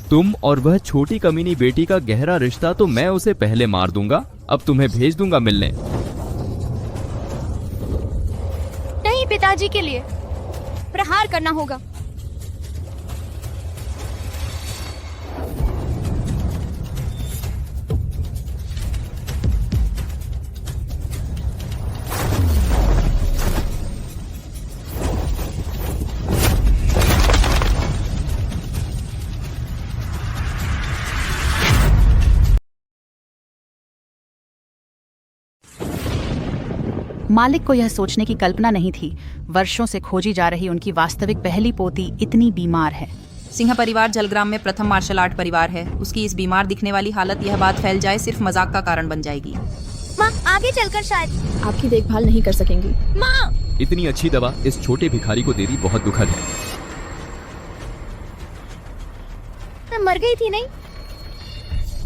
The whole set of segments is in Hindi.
तुम और वह छोटी कमीनी बेटी का गहरा रिश्ता तो मैं उसे पहले मार दूंगा। अब तुम्हें भेज दूंगा मिलने। नहीं, पिताजी के लिए प्रहार करना होगा। मालिक को यह सोचने की कल्पना नहीं थी, वर्षों से खोजी जा रही उनकी वास्तविक पहली पोती इतनी बीमार है। सिंह परिवार जलग्राम में प्रथम मार्शल आर्ट परिवार है। उसकी इस बीमार दिखने वाली हालत, यह बात फैल जाए, सिर्फ मजाक का कारण बन जाएगी। माँ, आगे चलकर शायद आपकी देखभाल नहीं कर सकेंगी। माँ, इतनी अच्छी दवा इस छोटे भिखारी को देनी बहुत दुखद है। मैं मर गई थी नहीं?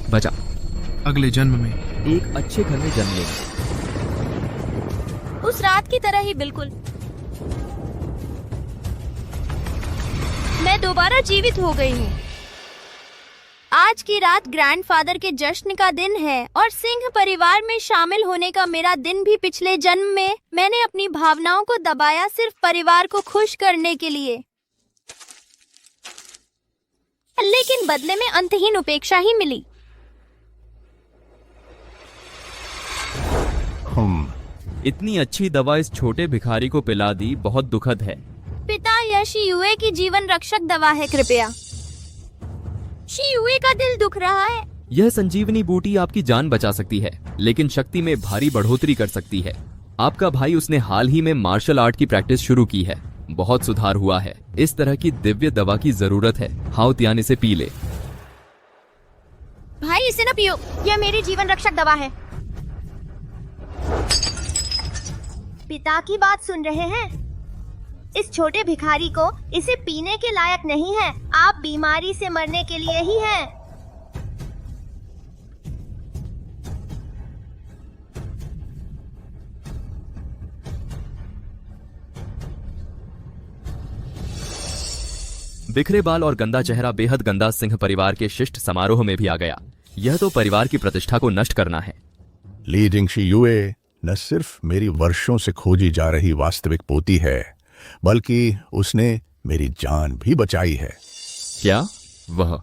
बचा। अगले जन्म में एक अच्छे घर में जन्म लेना। उस रात की तरह ही बिल्कुल। मैं दोबारा जीवित हो गई हूँ। आज की रात ग्रैंडफादर के जश्न का दिन है और सिंह परिवार में शामिल होने का मेरा दिन भी पिछले जन्म में मैंने अपनी भावनाओं को दबाया सिर्फ परिवार को खुश करने के लिए, लेकिन बदले में अंतहीन उपेक्षा ही मिली। इतनी अच्छी दवा इस छोटे भिखारी को पिला दी, बहुत दुखद है। पिता, यह शियुए की जीवन रक्षक दवा है, कृपया। शियुए का दिल दुख रहा है। यह संजीवनी बूटी आपकी जान बचा सकती है, लेकिन शक्ति में भारी बढ़ोतरी कर सकती है। आपका भाई, उसने हाल ही में मार्शल आर्ट की प्रैक्टिस शुरू की है। बहुत सुधार हुआ है। इस तरह की दिव्य दवा की जरूरत है। हाउतियान इसे पी ले। भाई, इसे न पियो, यह मेरी जीवन रक्षक दवा है। पिता की बात सुन रहे हैं? इस छोटे भिखारी को इसे पीने के लायक नहीं है। आप बीमारी से मरने के लिए ही हैं। बिखरे बाल और गंदा चेहरा बेहद गंदा सिंह परिवार के शिष्ट समारोह में भी आ गया। यह तो परिवार की प्रतिष्ठा को नष्ट करना है। ली जिंगशियुए न सिर्फ मेरी वर्षों से खोजी जा रही वास्तविक पोती है, बल्कि उसने मेरी जान भी बचाई है। क्या? वह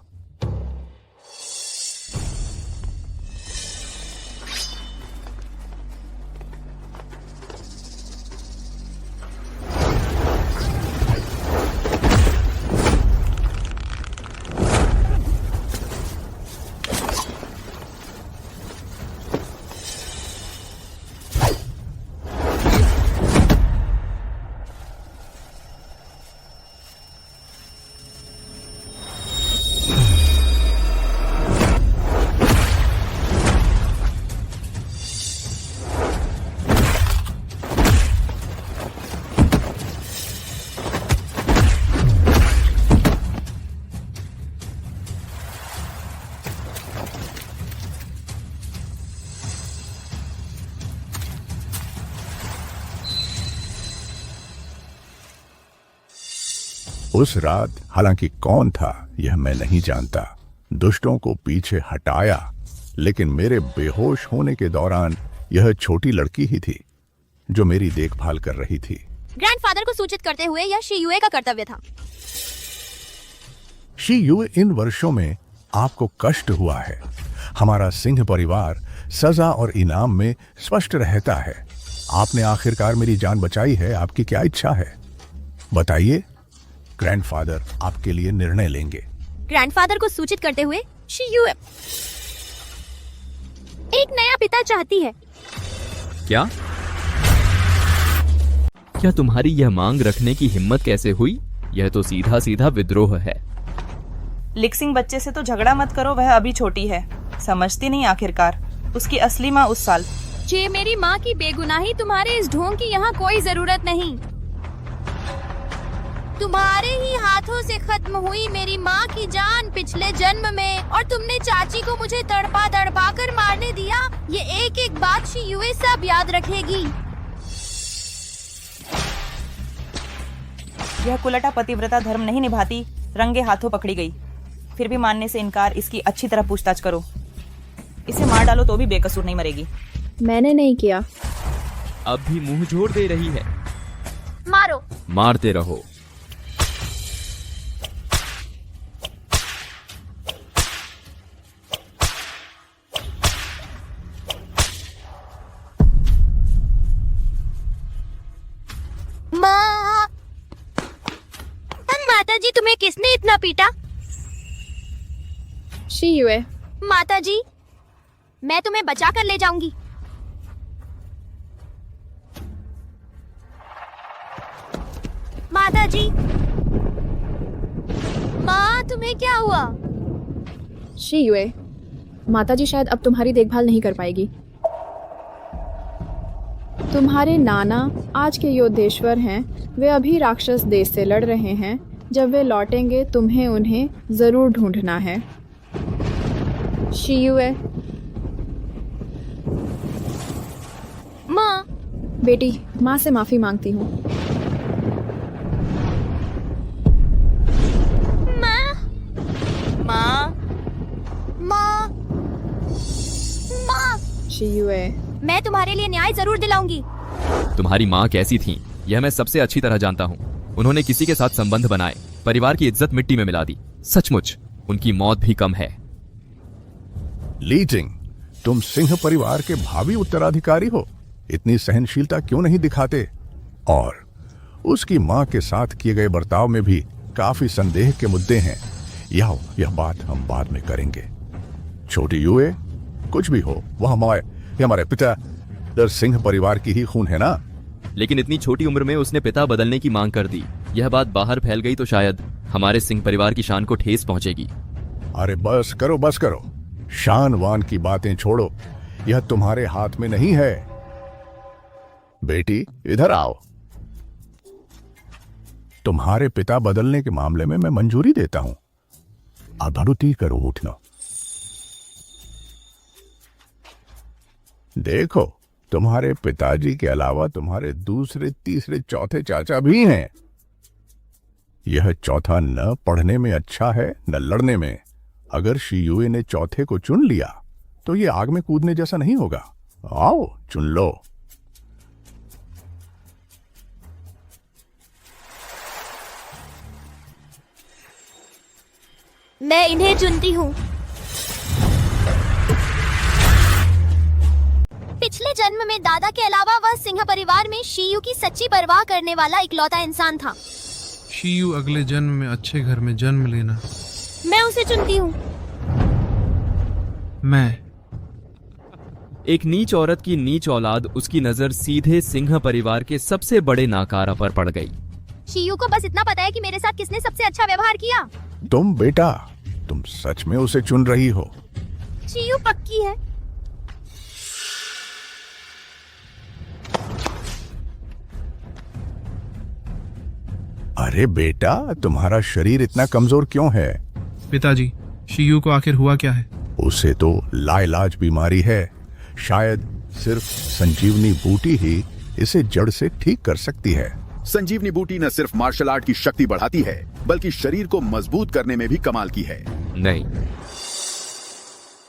उस रात हालांकि कौन था यह मैं नहीं जानता, दुष्टों को पीछे हटाया, लेकिन मेरे बेहोश होने के दौरान यह छोटी लड़की ही थी जो मेरी देखभाल कर रही थी। ग्रैंडफादर को सूचित करते हुए यह शियुए का कर्तव्य था। शियुए, इन वर्षों में आपको कष्ट हुआ है। हमारा सिंह परिवार सजा और इनाम में स्पष्ट रहता है। आपने आखिरकार मेरी जान बचाई है। आपकी क्या इच्छा है, बताइए। ग्रैंडफादर आपके लिए निर्णय लेंगे। ग्रैंडफादर को सूचित करते हुए शियुए एक नया पिता चाहती है। क्या? क्या तुम्हारी यह मांग रखने की हिम्मत कैसे हुई? यह तो सीधा सीधा विद्रोह है। लिक्सिंग बच्चे से तो झगड़ा मत करो, वह अभी छोटी है, समझती नहीं आखिरकार। उसकी असली माँ उस साल। जे, मेरी माँ की बेगुनाही तुम्हारे इस ढोंग की यहाँ कोई जरूरत नहीं। तुम्हारे ही हाथों से खत्म हुई मेरी माँ की जान पिछले जन्म में, और तुमने चाची को मुझे तड़पा तड़पा कर मारने दिया। ये एक एक बात शियुए सब याद रखेगी। यह कुलटा पतिव्रता धर्म नहीं निभाती, रंगे हाथों पकड़ी गई। फिर भी मानने से इनकार, इसकी अच्छी तरह पूछताछ करो। इसे मार डालो तो भी बेकसूर नहीं मरेगी। मैंने नहीं किया। अब भी मुंह जोड़ दे रही है। मारो। मारते रहो। माता जी, तुम्हें किसने इतना पीटा? शीयुए, माता जी, मैं तुम्हें बचा कर ले जाऊंगी। माता जी, माँ, तुम्हें क्या हुआ? शीयुए, माताजी शायद अब तुम्हारी देखभाल नहीं कर पाएगी। तुम्हारे नाना आज के योद्धेश्वर हैं। वे अभी राक्षस देश से लड़ रहे हैं। जब वे लौटेंगे तुम्हें उन्हें जरूर ढूंढना है। शीयुए। माँ। बेटी, माँ से माफी मांगती हूँ। माँ। माँ। माँ। माँ। शीयुए। मैं तुम्हारे लिए न्याय जरूर दिलाऊंगी। तुम्हारी माँ कैसी थी यह मैं सबसे अच्छी तरह जानता हूँ। उन्होंने किसी के साथ संबंध बनाए, परिवार की इज्जत मिट्टी में मिला दी। सचमुच उनकी मौत भी कम है। लीजिंग, तुम सिंह परिवार के भावी उत्तराधिकारी हो। इतनी सहनशीलता क्यों नहीं दिखाते? और उसकी मां के साथ किए गए बर्ताव में भी काफी संदेह के मुद्दे हैं। यह बात हम बाद में करेंगे। छोटी युए, कुछ भी हो, वह हमारे पिता दर सिंह परिवार की ही खून है ना? लेकिन इतनी छोटी उम्र में उसने पिता बदलने की मांग कर दी। यह बात बाहर फैल गई तो शायद हमारे सिंह परिवार की शान को ठेस पहुंचेगी। अरे बस करो। शान वान की बातें छोड़ो, यह तुम्हारे हाथ में नहीं है। बेटी, इधर आओ। तुम्हारे पिता बदलने के मामले में मैं मंजूरी देता हूं। अधरुति करो, उठना। देखो, तुम्हारे पिताजी के अलावा तुम्हारे दूसरे, तीसरे, चौथे चाचा भी हैं। यह चौथा न पढ़ने में अच्छा है न लड़ने में। अगर शीयुए ने चौथे को चुन लिया तो ये आग में कूदने जैसा नहीं होगा। आओ, चुन लो। मैं इन्हें चुनती हूँ। पिछले जन्म में दादा के अलावा वह सिंह परिवार में शीयू की सच्ची परवाह करने वाला इकलौता इंसान था। शीयू अगले जन्म में अच्छे घर में जन्म लेना। मैं उसे चुनती हूँ। मैं। एक नीच औरत की नीच औलाद उसकी नजर सीधे सिंह परिवार के सबसे बड़े नाकारा पर पड़ गई। शीयू को बस इतना पता है कि मेरे साथ किसने सबसे अच्छा व्यवहार किया। तुम बेटा, तुम सच में उसे चुन रही हो? शीयू पक्की है। अरे बेटा, तुम्हारा शरीर इतना कमजोर क्यों है? पिताजी, शीयू को आखिर हुआ क्या है? उसे तो लाइलाज बीमारी है। शायद सिर्फ संजीवनी बूटी ही इसे जड़ से ठीक कर सकती है। संजीवनी बूटी न सिर्फ मार्शल आर्ट की शक्ति बढ़ाती है बल्कि शरीर को मजबूत करने में भी कमाल की है। नहीं,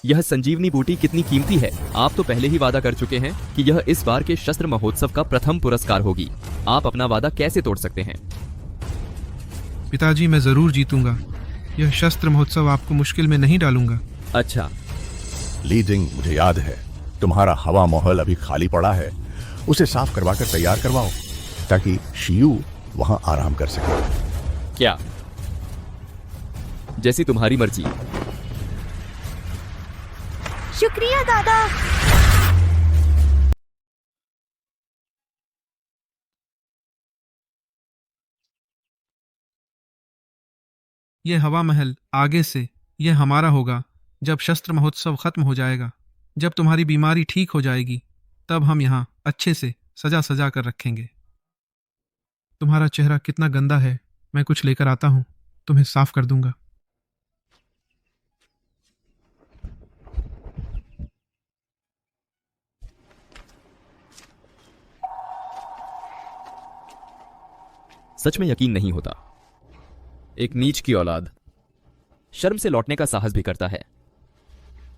यह संजीवनी बूटी कितनी कीमती है। आप तो पहले ही वादा कर चुके हैं कि यह इस बार के शस्त्र महोत्सव का प्रथम पुरस्कार होगी। आप अपना वादा कैसे तोड़ सकते हैं? पिताजी, मैं जरूर जीतूंगा। यह शस्त्र महोत्सव आपको मुश्किल में नहीं डालूंगा। अच्छा। लीजिंग, मुझे याद है तुम्हारा हवा महल अभी खाली पड़ा है। उसे साफ करवा कर तैयार करवाओ ताकि शीयू वहां आराम कर सके। क्या? जैसी तुम्हारी मर्जी। शुक्रिया दादा। यह हवा महल आगे से यह हमारा होगा। जब शस्त्र महोत्सव खत्म हो जाएगा, जब तुम्हारी बीमारी ठीक हो जाएगी, तब हम यहाँ अच्छे से सजा सजा कर रखेंगे। तुम्हारा चेहरा कितना गंदा है, मैं कुछ लेकर आता हूँ, तुम्हें साफ कर दूंगा। सच में यकीन नहीं होता। एक नीच की औलाद शर्म से लौटने का साहस भी करता है।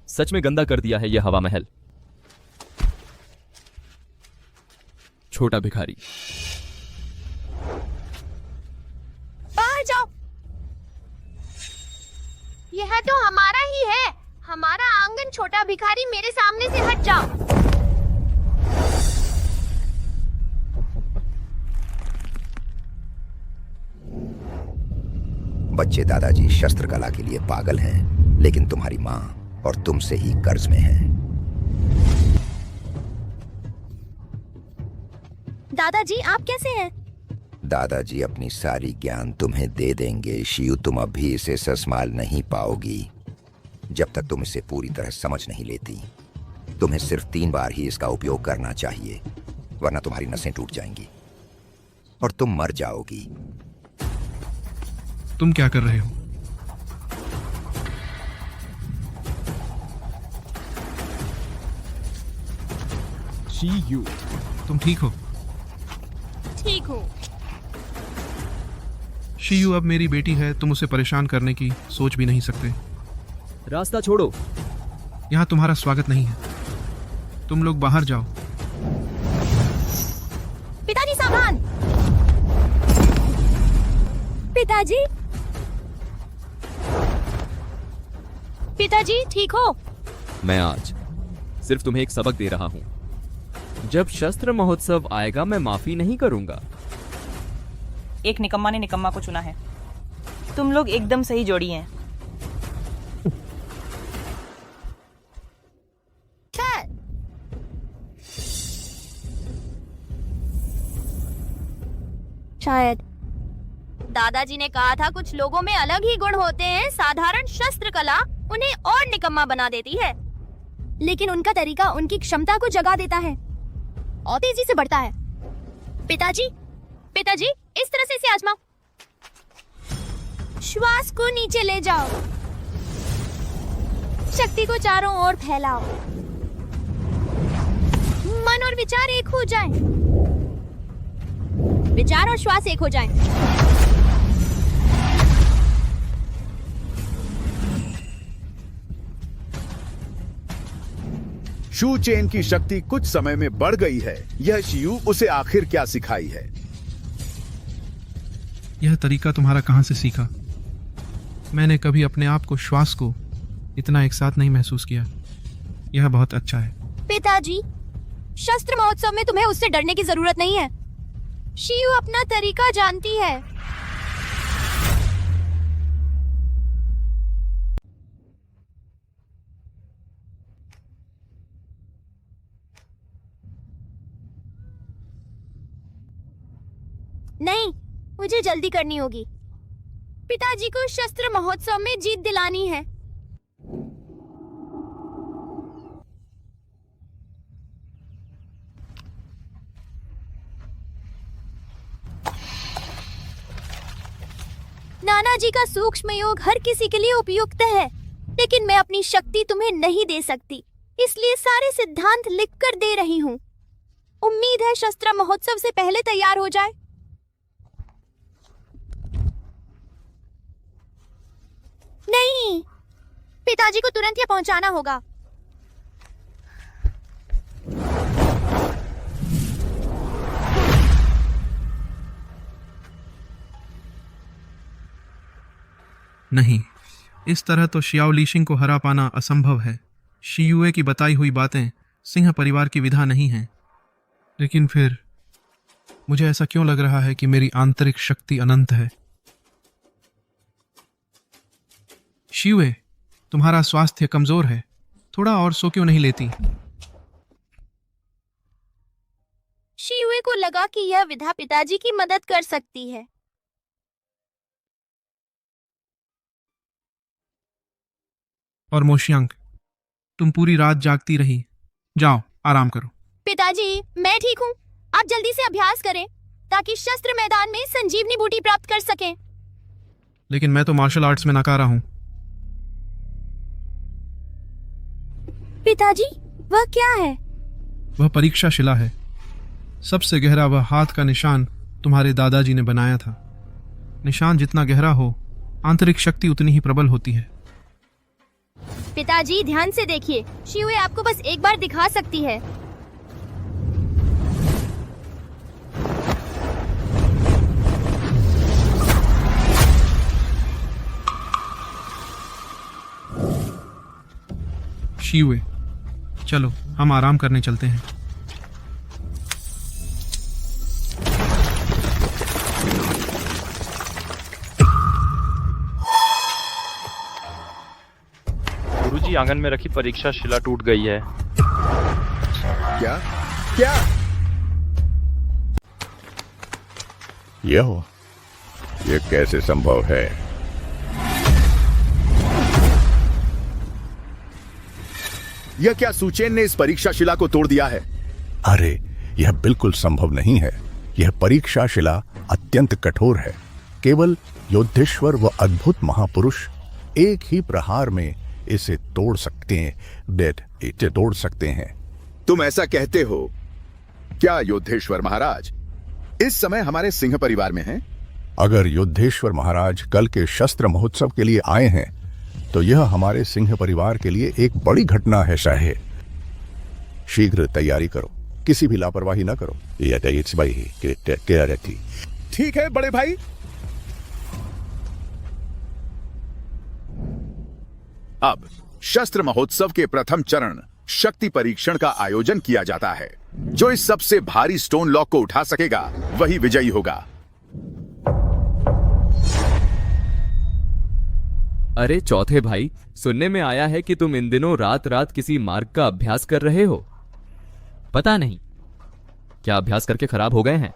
सच में गंदा कर दिया है यह हवा महल। छोटा भिखारी। बाहर जाओ। यह तो हमारा ही है। हमारा आंगन, छोटा भिखारी, मेरे सामने से हट जाओ। बच्चे दादाजी शस्त्र कला के लिए पागल हैं, लेकिन तुम्हारी माँ और तुमसे ही कर्ज में हैं। दादाजी आप कैसे हैं? दादाजी अपनी सारी ज्ञान तुम्हें दे देंगे शियू। तुम अब भी इसे ससमाल नहीं पाओगी जब तक तुम इसे पूरी तरह समझ नहीं लेती। तुम्हें सिर्फ 3 बार ही इसका उपयोग करना चाहिए, वरना तुम्हारी नसें टूट जाएंगी और तुम मर जाओगी। तुम क्या कर रहे हो? शियू, तुम ठीक हो? ठीक हूँ। शियू अब मेरी बेटी है, तुम उसे परेशान करने की सोच भी नहीं सकते। रास्ता छोड़ो। यहाँ तुम्हारा स्वागत नहीं है। तुम लोग बाहर जाओ। पिताजी सावधान। पिताजी, पिताजी ठीक हो? मैं आज सिर्फ तुम्हें एक सबक दे रहा हूं। जब शस्त्र महोत्सव आएगा मैं माफी नहीं करूंगा। एक निकम्मा ने निकम्मा को चुना है। तुम लोग एकदम सही जोड़ी हैं। शायद दादाजी ने कहा था कुछ लोगों में अलग ही गुण होते हैं। साधारण शस्त्र कला उन्हें और निकम्मा बना देती है, लेकिन उनका तरीका उनकी क्षमता को जगा देता है और तेजी से बढ़ता है। पिताजी, पिताजी इस तरह से इसे आजमाओ। श्वास को नीचे ले जाओ, शक्ति को चारों ओर फैलाओ, मन और विचार एक हो जाएं। विचार और श्वास एक हो जाएं। शू चेन की शक्ति कुछ समय में बढ़ गई है। यह शियू उसे आखिर क्या सिखाई है? यह तरीका तुम्हारा कहाँ से सीखा? मैंने कभी अपने आप को, श्वास को इतना एक साथ नहीं महसूस किया। यह बहुत अच्छा है। पिताजी, शस्त्र महोत्सव में तुम्हें उससे डरने की जरूरत नहीं है। शियू अपना तरीका जानती है। नहीं, मुझे जल्दी करनी होगी। पिताजी को शस्त्र महोत्सव में जीत दिलानी है। नाना जी का सूक्ष्म योग हर किसी के लिए उपयुक्त है, लेकिन मैं अपनी शक्ति तुम्हें नहीं दे सकती, इसलिए सारे सिद्धांत लिखकर दे रही हूँ। उम्मीद है शस्त्र महोत्सव से पहले तैयार हो जाए। नहीं, पिताजी को तुरंत यह पहुंचाना होगा। नहीं, इस तरह तो शियाओ लीशिंग को हरा पाना असंभव है। शियुए की बताई हुई बातें सिंह परिवार की विधा नहीं हैं। लेकिन फिर मुझे ऐसा क्यों लग रहा है कि मेरी आंतरिक शक्ति अनंत है? शियुए, तुम्हारा स्वास्थ्य कमजोर है, थोड़ा और सो क्यों नहीं लेती? शियुए को लगा कि यह विधा पिताजी की मदद कर सकती है। और मोशियांग, तुम पूरी रात जागती रही। जाओ आराम करो। पिताजी, मैं ठीक हूँ। आप जल्दी से अभ्यास करें ताकि शस्त्र मैदान में संजीवनी बूटी प्राप्त कर सकें। लेकिन मैं तो मार्शल आर्ट्स में नकारा हूँ। पिताजी, वह क्या है? वह परीक्षा शिला है। सबसे गहरा वह हाथ का निशान तुम्हारे दादाजी ने बनाया था। निशान जितना गहरा हो आंतरिक शक्ति उतनी ही प्रबल होती है। पिताजी ध्यान से देखिए, शियुए आपको बस एक बार दिखा सकती है। शियुए, चलो हम आराम करने चलते हैं। गुरुजी, आंगन में रखी परीक्षा शिला टूट गई है। क्या क्या? ये कैसे संभव है? यह क्या सूचेन ने इस परीक्षा शिला को तोड़ दिया है? अरे, यह बिल्कुल संभव नहीं है। यह परीक्षा शिला अत्यंत कठोर है। केवल योद्धेश्वर व अद्भुत महापुरुष एक ही प्रहार में इसे तोड़ सकते हैं। तुम ऐसा कहते हो? क्या योद्धेश्वर महाराज इस समय हमारे सिंह परिवार में हैं? अगर योद्धेश्वर महाराज कल के शस्त्र महोत्सव के लिए आए हैं तो यह हमारे सिंह परिवार के लिए एक बड़ी घटना है। शाहे, शीघ्र तैयारी करो, किसी भी लापरवाही न करो। ठीक है बड़े भाई। अब शस्त्र महोत्सव के प्रथम चरण शक्ति परीक्षण का आयोजन किया जाता है। जो इस सबसे भारी स्टोन लॉक को उठा सकेगा वही विजयी होगा। अरे चौथे भाई, सुनने में आया है कि तुम इन दिनों रात रात किसी मार्ग का अभ्यास कर रहे हो। पता नहीं, क्या अभ्यास करके खराब हो गए हैं?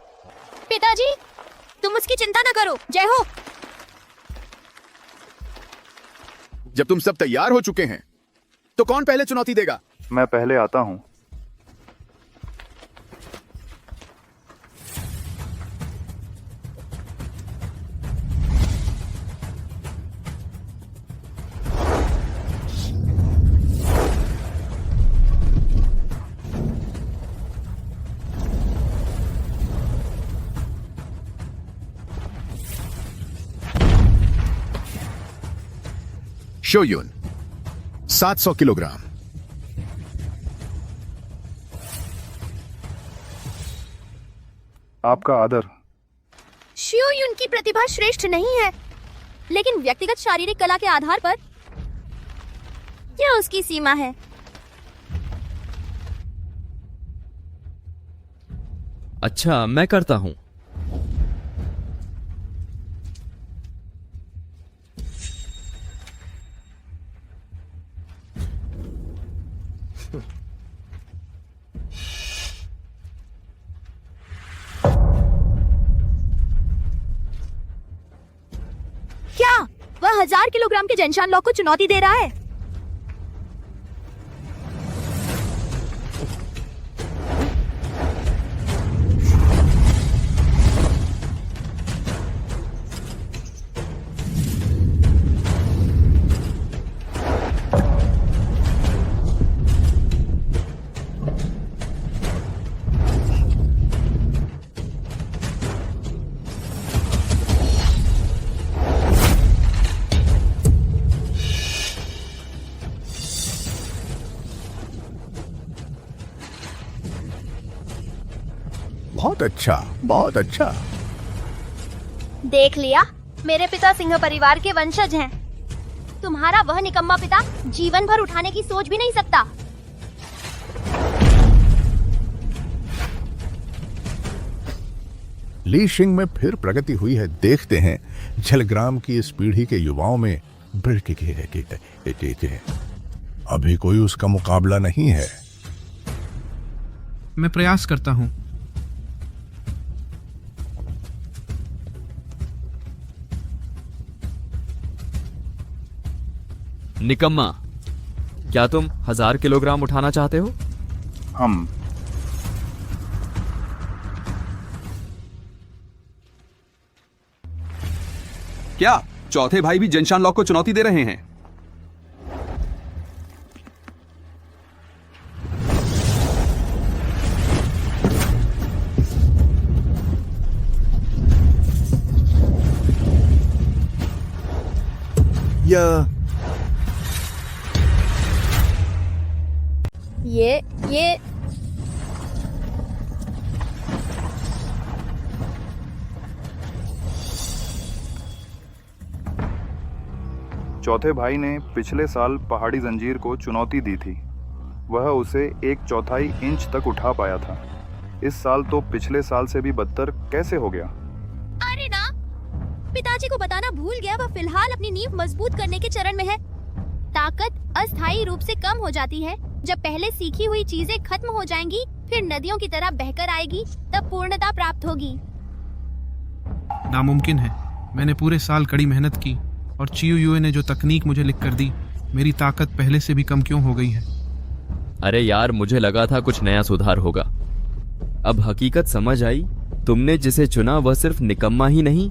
पिताजी तुम उसकी चिंता न करो। जय हो। जब तुम सब तैयार हो चुके हैं तो कौन पहले चुनौती देगा? मैं पहले आता हूँ। शोयुन 700 किलोग्राम। आपका आदर। शियोयुन की प्रतिभा श्रेष्ठ नहीं है, लेकिन व्यक्तिगत शारीरिक कला के आधार पर यह उसकी सीमा है। अच्छा, मैं करता हूं। क्या वह 1000 किलोग्राम के जेनशान लॉक को चुनौती दे रहा है? बहुत अच्छा, बहुत अच्छा। देख लिया, मेरे पिता सिंह परिवार के वंशज हैं। तुम्हारा वह निकम्मा पिता जीवन भर उठाने की सोच भी नहीं सकता। ली शिंग में फिर प्रगति हुई है। देखते हैं झलग्राम की इस पीढ़ी के युवाओं में अभी कोई उसका मुकाबला नहीं है। मैं प्रयास करता हूँ। निकम्मा, क्या तुम 1000 किलोग्राम उठाना चाहते हो? हम क्या चौथे भाई भी जेनशान लॉक को चुनौती दे रहे हैं? ये चौथे भाई ने पिछले साल पहाड़ी जंजीर को चुनौती दी थी। वह उसे 1/4 इंच तक उठा पाया था। इस साल तो पिछले साल से भी बदतर कैसे हो गया? अरे ना, पिताजी को बताना भूल गया। वह फिलहाल अपनी नींव मजबूत करने के चरण में है। ताकत अस्थायी रूप से कम हो जाती है। जब पहले सीखी हुई चीजें खत्म हो जाएंगी, फिर नदियों की तरह बहकर आएगी, तब पूर्णता प्राप्त होगी। नामुमकिन है। मैंने पूरे साल कड़ी मेहनत की और चियू युए ने जो तकनीक मुझे लिख कर दी, मेरी ताकत पहले से भी कम क्यों हो गई है? अरे यार, मुझे लगा था कुछ नया सुधार होगा। अब हकीकत समझ आई। तुमने जिसे चुना वह सिर्फ निकम्मा ही नहीं,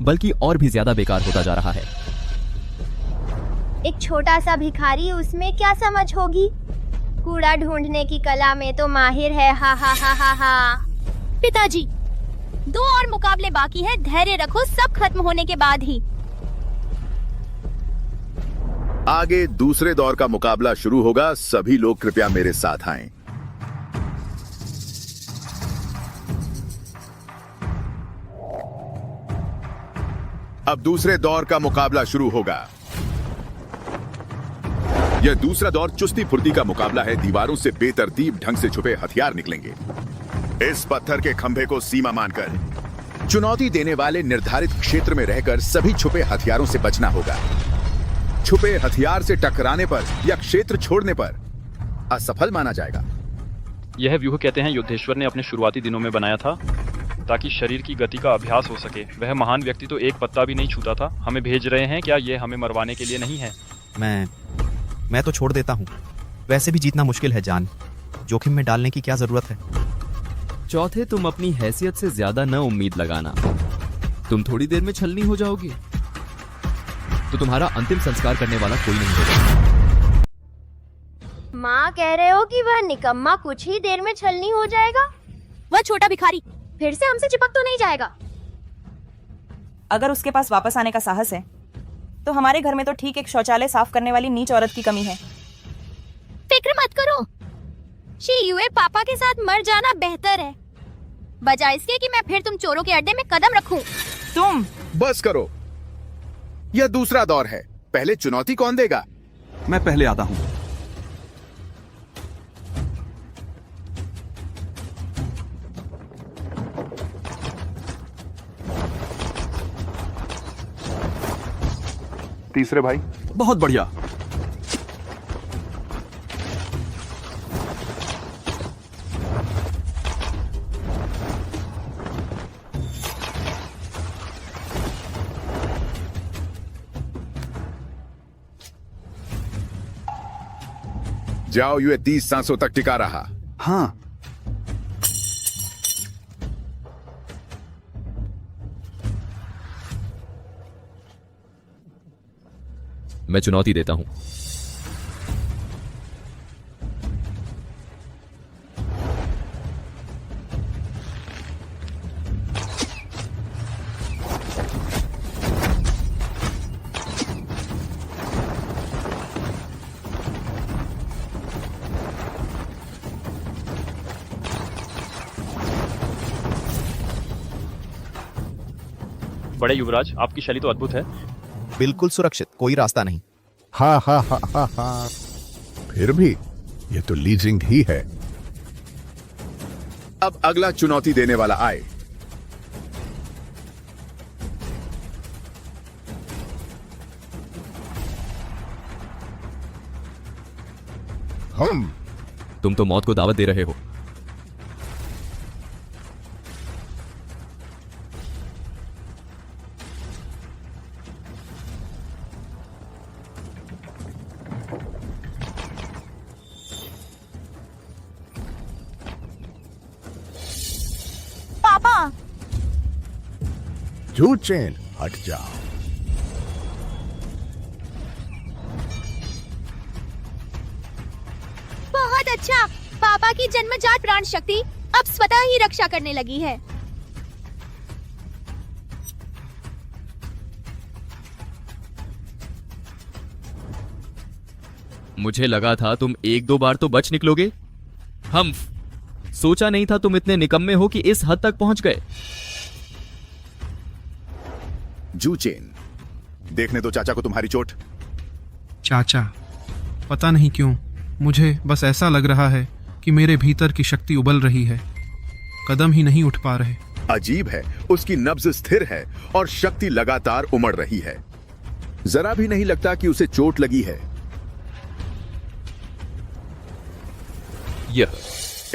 बल्कि और भी ज्यादा बेकार होता जा रहा है। एक छोटा सा भिखारी, उसमें क्या समझ होगी? कूड़ा ढूंढने की कला में तो माहिर है। हा हा हा हा हा। पिताजी, 2 और मुकाबले बाकी है। धैर्य रखो, सब खत्म होने के बाद ही। आगे दूसरे दौर का मुकाबला शुरू होगा। सभी लोग कृपया मेरे साथ आएं। अब दूसरे दौर का मुकाबला शुरू होगा। यह दूसरा दौर चुस्ती फुर्ती का मुकाबला है। दीवारों से बेतरतीब ढंग से छुपे हथियार निकलेंगे। इस पत्थर के खंभे को सीमा मानकर चुनौती देने वाले निर्धारित क्षेत्र में रहकर सभी छुपे हथियारों से बचना होगा। छुपे हथियार से टकराने पर या क्षेत्र छोड़ने पर असफल माना जाएगा। यह व्यूह कहते हैं योद्धेश्वर ने अपने शुरुआती दिनों में बनाया था ताकि शरीर की गति का अभ्यास हो सके। वह महान व्यक्ति तो एक पत्ता भी नहीं छूता था। हमें भेज रहे हैं क्या? यह हमें मरवाने के लिए नहीं है। मैं तो छोड़ देता हूँ। वैसे भी जीतना मुश्किल है जान। जोखिम में डालने की क्या जरूरत है? चौथे, तुम अपनी हैसियत से ज्यादा न उम्मीद लगाना। तुम थोड़ी देर में छलनी हो जाओगे तो तुम्हारा अंतिम संस्कार करने वाला कोई नहीं होगा। माँ कह रहे हो कि वह निकम्मा कुछ ही देर में छलनी हो जाएगा? वह छोटा भिखारी फिर से हमसे चिपक तो नहीं जाएगा? अगर उसके पास वापस आने का साहस है तो हमारे घर में तो ठीक एक शौचालय साफ करने वाली नीच औरत की कमी है। फिक्र मत करो, शी युए पापा के साथ मर जाना बेहतर है, बजाय इसके कि मैं फिर तुम चोरों के अड्डे में कदम रखूं। तुम बस करो। यह दूसरा दौर है। पहले चुनौती कौन देगा? मैं पहले आता हूं। तीसरे भाई। बहुत बढ़िया। जाओ, ये 30 सांसों तक टिका रहा। हाँ, मैं चुनौती देता हूं। बड़े युवराज, आपकी शैली तो अद्भुत है। बिल्कुल सुरक्षित, कोई रास्ता नहीं। हा हा हा हा हा। फिर भी ये तो लीजिंग ही है। अब अगला चुनौती देने वाला आए। तुम तो मौत को दावत दे रहे हो। पापा, जू चेन, हट जाओ। बहुत अच्छा। पापा की जन्मजात प्राण शक्ति अब स्वतः ही रक्षा करने लगी है। मुझे लगा था तुम एक दो बार तो बच निकलोगे। हम सोचा नहीं था तुम इतने निकम्मे हो कि इस हद तक पहुंच गए। जू चेन, देखने दो चाचा को तुम्हारी चोट। चाचा, पता नहीं क्यों मुझे बस ऐसा लग रहा है कि मेरे भीतर की शक्ति उबल रही है, कदम ही नहीं उठ पा रहे। अजीब है, उसकी नब्ज स्थिर है और शक्ति लगातार उमड़ रही है। जरा भी नहीं लगता कि उसे चोट लगी है। यह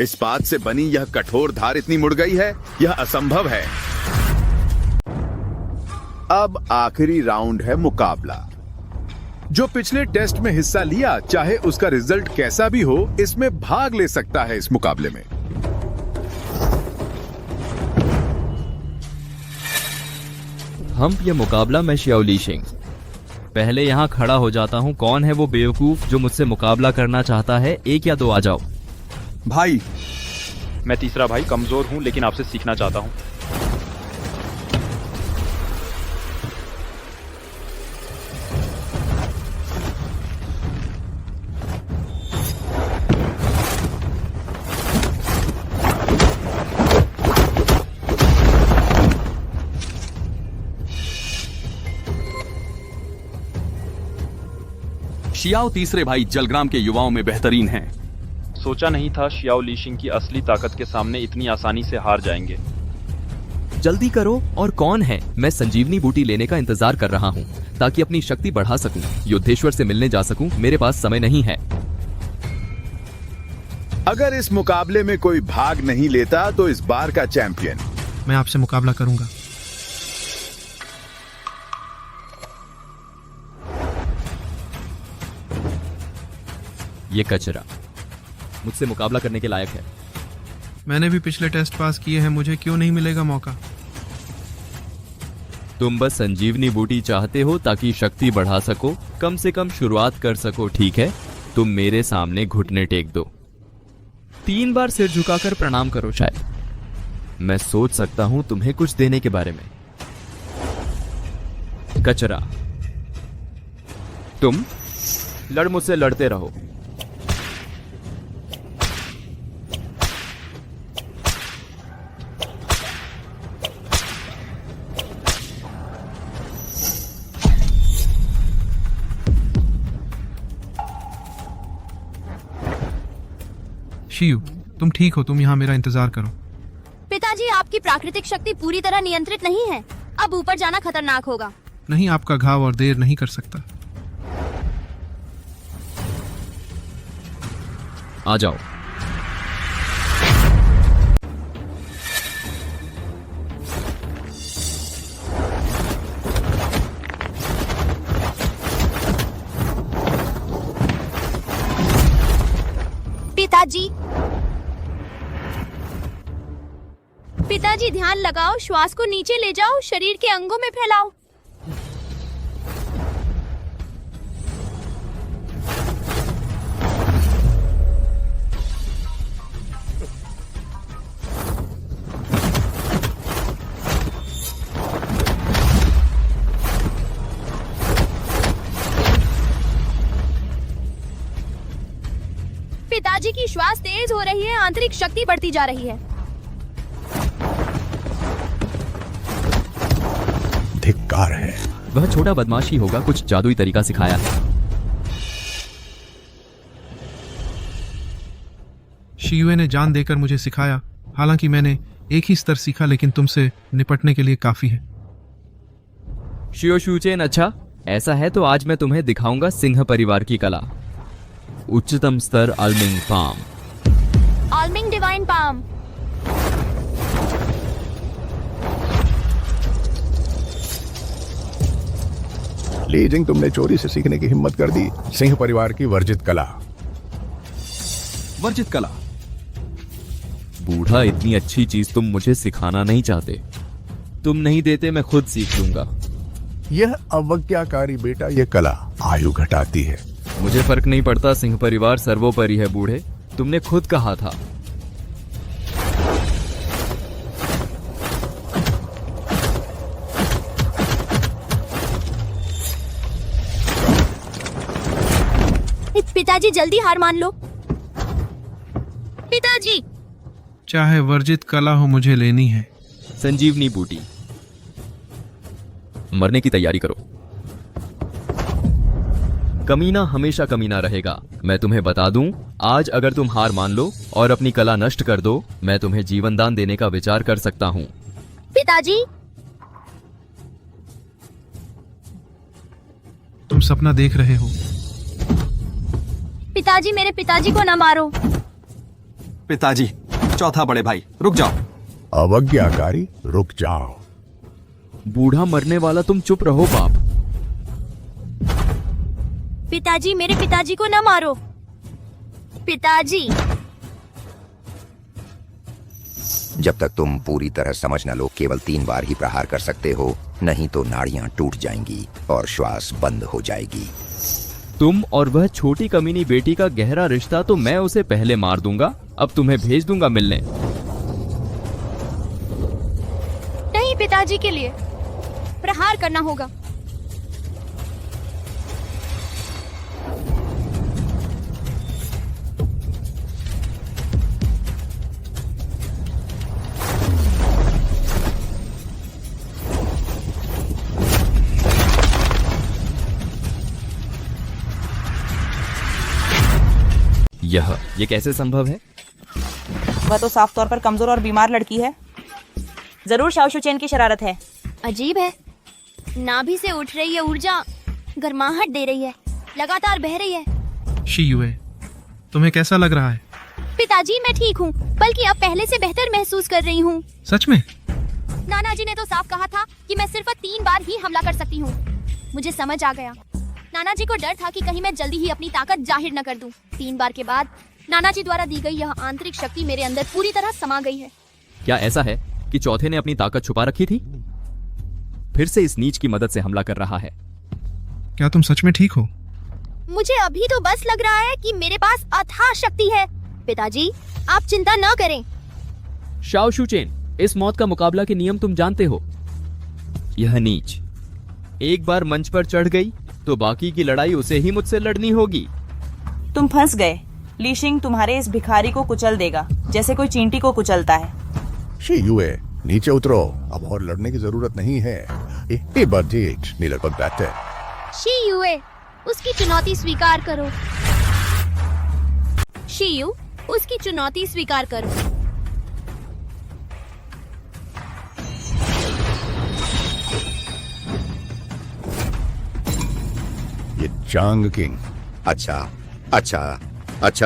इस्पात से बनी यह कठोर धार इतनी मुड़ गई है, यह असंभव है। अब आखिरी राउंड है मुकाबला। जो पिछले टेस्ट में हिस्सा लिया, चाहे उसका रिजल्ट कैसा भी हो, इसमें भाग ले सकता है इस मुकाबले में। हम्प ये मुकाबला मैं शियाओ लीशिंग। पहले यहाँ खड़ा हो जाता हूँ। कौन है वो बेवकूफ जो मुझसे मुकाबला करना चाहता है? एक या दो आ जाओ। भाई, मैं तीसरा भाई, कमजोर हूं लेकिन आपसे सीखना चाहता हूं। शियाओ तीसरे भाई जलग्राम के युवाओं में बेहतरीन हैं। सोचा नहीं था शियाओ लीशिंग की असली ताकत के सामने इतनी आसानी से हार जाएंगे। जल्दी करो। और कौन है? मैं संजीवनी बूटी लेने का इंतजार कर रहा हूँ ताकि अपनी शक्ति बढ़ा सकूं, युद्धेश्वर से मिलने जा सकूं। मेरे पास समय नहीं है। अगर इस मुकाबले में कोई भाग नहीं लेता तो इस बार का चैंपियन मैं आपसे मुकाबला करूंगा। ये कचरा मुझसे मुकाबला करने के लायक है। मैंने भी पिछले टेस्ट पास किए हैं, मुझे क्यों नहीं मिलेगा मौका? तुम बस संजीवनी बूटी चाहते हो ताकि शक्ति बढ़ा सको, कम से कम शुरुआत कर सको, ठीक है? तुम मेरे सामने घुटने टेक दो, 3 बार सिर झुकाकर प्रणाम करो। शायद मैं सोच सकता हूं तुम्हें कुछ देने के बारे में। कचरा, तुम लड़ मुझसे लड़ते रहो। शियू, तुम ठीक हो? तुम यहाँ मेरा इंतजार करो। पिताजी, आपकी प्राकृतिक शक्ति पूरी तरह नियंत्रित नहीं है। अब ऊपर जाना खतरनाक होगा। नहीं, आपका घाव और देर नहीं कर सकता। आ जाओ। पिताजी, ध्यान लगाओ, श्वास को नीचे ले जाओ, शरीर के अंगों में फैलाओ। पिताजी की श्वास तेज हो रही है, आंतरिक शक्ति बढ़ती जा रही है। धिक्कार है। वह छोटा बदमाश ही होगा, कुछ जादुई तरीका सिखाया है। शियुए ने जान देकर मुझे सिखाया। हालांकि मैंने एक ही स्तर सीखा, लेकिन तुमसे निपटने के लिए काफी है। शियो शूचेन, अच्छा ऐसा है तो आज मैं तुम्हें दिखाऊंगा सिंह परिवार की कला। उच्चतम स्तर आल्मिंग पाम। आल्मिंग डिवाइन पाम। लीजिंग, तुमने चोरी से सीखने की हिम्मत कर दी। सिंह परिवार की वर्जित कला। वर्जित कला? बूढ़ा, इतनी अच्छी चीज तुम मुझे सिखाना नहीं चाहते। तुम नहीं देते, मैं खुद सीख लूंगा। यह अवज्ञाकारी बेटा, यह कला आयु घटाती है। मुझे फर्क नहीं पड़ता, सिंह परिवार सर्वोपरि है बूढ़े। तुमने खुद कहा था। पिताजी जल्दी हार मान लो। पिताजी। चाहे वर्जित कला हो, मुझे लेनी है। संजीवनी बूटी, मरने की तैयारी करो। कमीना हमेशा कमीना रहेगा। मैं तुम्हें बता दूं, आज अगर तुम हार मान लो और अपनी कला नष्ट कर दो, मैं तुम्हें जीवन दान देने का विचार कर सकता हूं। पिताजी। तुम सपना देख रहे हो। पिताजी, मेरे पिताजी को न मारो। पिताजी, चौथा बड़े भाई, रुक जाओ। अवज्ञाकारी, रुक जाओ। बूढ़ा मरने वाला, तुम चुप रहो बाप। पिताजी, मेरे पिताजी को न मारो। पिताजी। जब तक तुम पूरी तरह समझ न लो, केवल 3 बार ही प्रहार कर सकते हो, नहीं तो नाड़ियां टूट जाएंगी और श्वास बंद हो जाएगी। तुम और वह छोटी कमीनी बेटी का गहरा रिश्ता, तो मैं उसे पहले मार दूंगा। अब तुम्हें भेज दूंगा मिलने। नहीं, पिताजी के लिए प्रहार करना होगा। ये कैसे संभव है? वह तो साफ तौर पर कमजोर और बीमार लड़की है। जरूर शाओशुचेन की शरारत है। अजीब है, नाभि से उठ रही है ऊर्जा गर्माहट दे रही है, लगातार बह रही है। शीयुए, तुम्हें कैसा लग रहा है? पिताजी, मैं ठीक हूँ, बल्कि अब पहले से बेहतर महसूस कर रही हूँ। सच में? नाना जी ने तो साफ कहा था कि मैं सिर्फ 3 बार ही हमला कर सकती हूँ। मुझे समझ आ गया। नाना जी को डर था कि कहीं मैं जल्दी ही अपनी ताकत जाहिर न कर दूं। 3 बार के बाद नाना जी द्वारा दी गई यह आंतरिक शक्ति मेरे अंदर पूरी तरह समा गई है। क्या ऐसा है कि चौथे ने अपनी ताकत छुपा रखी थी? फिर से इस नीच की मदद से हमला कर रहा है। क्या तुम सच में ठीक हो? मुझे अभी तो बस लग रहा है कि मेरे पास अथाह शक्ति है। पिताजी, आप चिंता न करें। शाओशुचेन, इस मौत का मुकाबला के नियम तुम जानते हो। यह नीच एक बार मंच पर चढ़ गई तो बाकी की लड़ाई उसे ही मुझसे लड़नी होगी। तुम फंस गए। लीशिंग तुम्हारे इस भिखारी को कुचल देगा, जैसे कोई चींटी को कुचलता है। शीयुए, नीचे उतरो, अब और लड़ने की जरूरत नहीं है। शीयुए, उसकी चुनौती स्वीकार करो। शीयू, उसकी चुनौती स्वीकार करो। ये चांग किंग। अच्छा,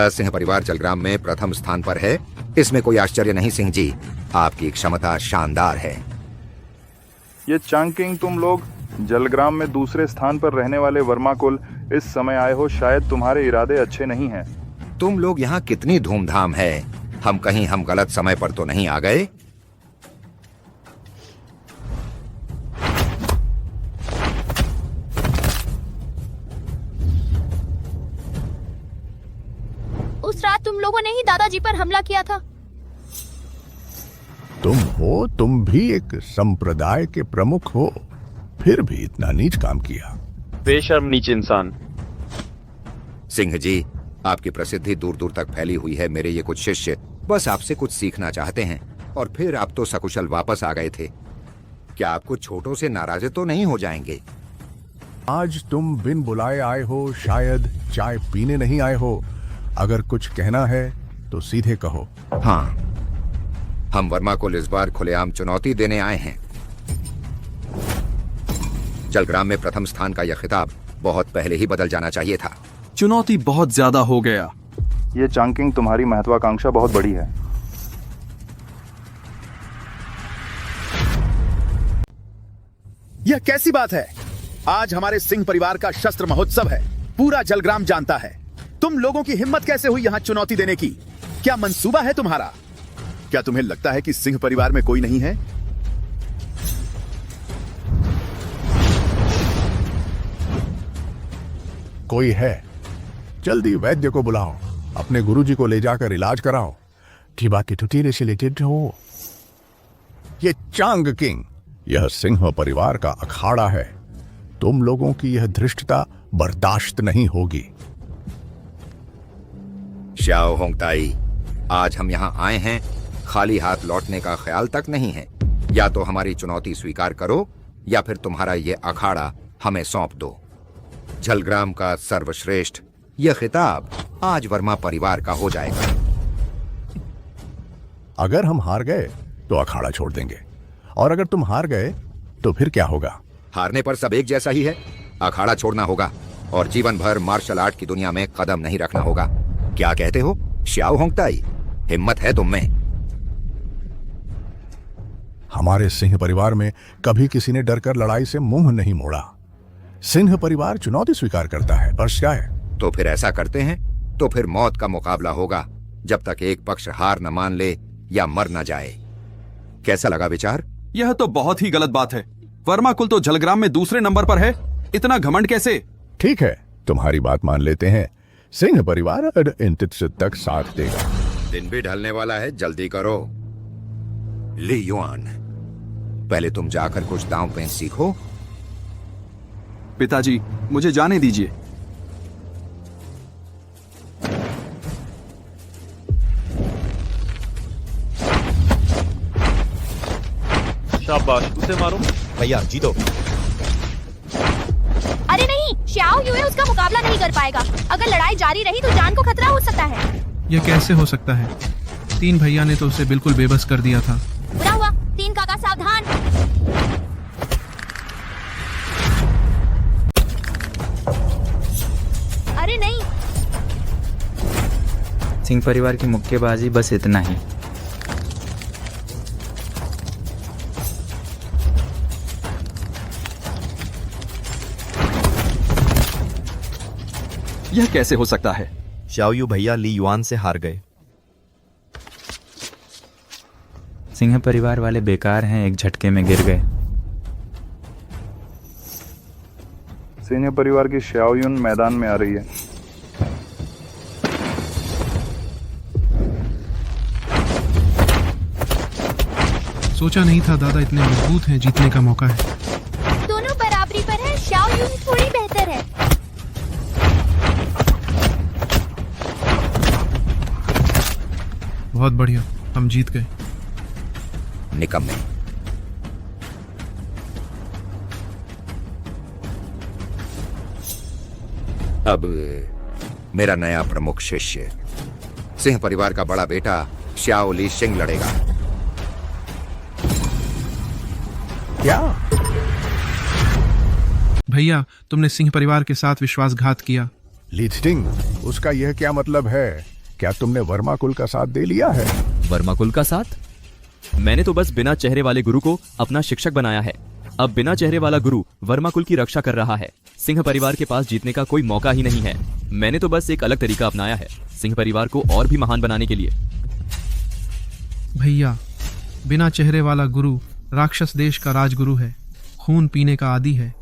सिंह परिवार जलग्राम में प्रथम स्थान पर है। इसमें कोई आश्चर्य नहीं सिंह जी, आपकी क्षमता शानदार है। ये चांगकिंग, तुम लोग जलग्राम में दूसरे स्थान पर रहने वाले वर्मा कुल इस समय आए हो। शायद तुम्हारे इरादे अच्छे नहीं हैं। तुम लोग यहाँ कितनी धूमधाम है। हम गलत समय पर तो नहीं आ गए? उस रात तुम लोगों ने ही दादाजी पर हमला किया था। तुम भी एक संप्रदाय के प्रमुख हो, फिर भी इतना नीच काम किया। बेशर्म नीच इंसान। सिंह जी, आपकी प्रसिद्धि दूर दूर तक फैली हुई है। मेरे ये कुछ शिष्य बस आपसे कुछ सीखना चाहते हैं, और फिर आप तो सकुशल वापस आ गए थे। क्या आप कुछ छोटों से नाराज तो नहीं हो जाएंगे? आज तुम बिन बुलाए आए हो, शायद चाय पीने नहीं आए हो। अगर कुछ कहना है तो सीधे कहो। हाँ, हम वर्मा को इस बार खुलेआम चुनौती देने आए हैं। जलग्राम में प्रथम स्थान का यह खिताब बहुत पहले ही बदल जाना चाहिए था। चुनौती बहुत ज्यादा हो गया। ये चांगकिंग, तुम्हारी महत्वाकांक्षा बहुत बड़ी है। यह कैसी बात है? आज हमारे सिंह परिवार का शस्त्र महोत्सव है। पूरा जलग्राम जानता है। तुम लोगों की हिम्मत कैसे हुई यहाँ चुनौती देने की? क्या मंसूबा है तुम्हारा? क्या तुम्हें लगता है कि सिंह परिवार में कोई नहीं है? कोई है। जल्दी वैद्य को बुलाओ, अपने गुरुजी को ले जाकर इलाज कराओ। हो। ये चांग किंग, यह सिंह परिवार का अखाड़ा है। तुम लोगों की यह धृष्टता बर्दाश्त नहीं होगी। श्याओ होंगताई, आज हम यहाँ आए हैं खाली हाथ लौटने का ख्याल तक नहीं है। या तो हमारी चुनौती स्वीकार करो या फिर तुम्हारा ये अखाड़ा हमें सौंप दो। जलग्राम का सर्वश्रेष्ठ यह खिताब आज वर्मा परिवार का हो जाएगा। अगर हम हार गए तो अखाड़ा छोड़ देंगे, और अगर तुम हार गए तो फिर क्या होगा? हारने पर सब एक जैसा ही है। अखाड़ा छोड़ना होगा और जीवन भर मार्शल आर्ट की दुनिया में कदम नहीं रखना होगा। क्या कहते हो श्याओ होंगताई? हिम्मत है तुम में? हमारे सिंह परिवार में कभी किसी ने डरकर लड़ाई से मुंह नहीं मोड़ा। सिंह परिवार चुनौती स्वीकार करता है, बस क्या है? तो फिर ऐसा करते हैं, तो फिर मौत का मुकाबला होगा जब तक एक पक्ष हार न मान ले या मर न जाए। कैसा लगा विचार? यह तो बहुत ही गलत बात है। वर्मा कुल तो जलग्राम में दूसरे नंबर पर है, इतना घमंड कैसे? ठीक है, तुम्हारी बात मान लेते हैं। सिंह परिवार इंतित तक साथ देगा। दिन भी ढलने वाला है, जल्दी करो। ली युआन, पहले तुम जाकर कुछ दांव पेंच सीखो। पिताजी, मुझे जाने दीजिए। शाबाश, उसे मारो। भैया जीतो। अरे नहीं, श्याओ युए उसका मुकाबला नहीं कर पाएगा। अगर लड़ाई जारी रही तो जान को खतरा हो सकता है। यह कैसे हो सकता है? तीन भैया ने तो उसे बिल्कुल बेबस कर दिया था। बुरा हुआ, तीन काका सावधान। अरे नहीं। सिंह परिवार की मुक्केबाजी बस इतना ही। यह कैसे हो सकता है? शाओयू भैया ली युआन से हार गए। सिंह परिवार वाले बेकार हैं, एक झटके में गिर गए। सिंह परिवार की श्याओयुन मैदान में आ रही है। सोचा नहीं था दादा इतने मजबूत हैं, जीतने का मौका है। दोनों बराबरी पर है, श्याओ युन थोड़ी बेहतर है। बहुत बढ़िया, हम जीत गए। निकम्मे। अब मेरा नया प्रमुख शिष्य सिंह परिवार का बड़ा बेटा श्याओ ली शिंग लड़ेगा। क्या? भैया, तुमने सिंह परिवार के साथ विश्वासघात किया। लीस्टिंग, उसका यह क्या मतलब है? क्या तुमने वर्मा कुल का साथ दे लिया है? वर्मा कुल का साथ? मैंने तो बस बिना चेहरे वाले गुरु को अपना शिक्षक बनाया है। अब बिना चेहरे वाला गुरु वर्मा कुल की रक्षा कर रहा है। सिंह परिवार के पास जीतने का कोई मौका ही नहीं है। मैंने तो बस एक अलग तरीका अपनाया है सिंह परिवार को और भी महान बनाने के लिए। भैया, बिना चेहरे वाला गुरु राक्षस देश का राजगुरु है, खून पीने का आदी है।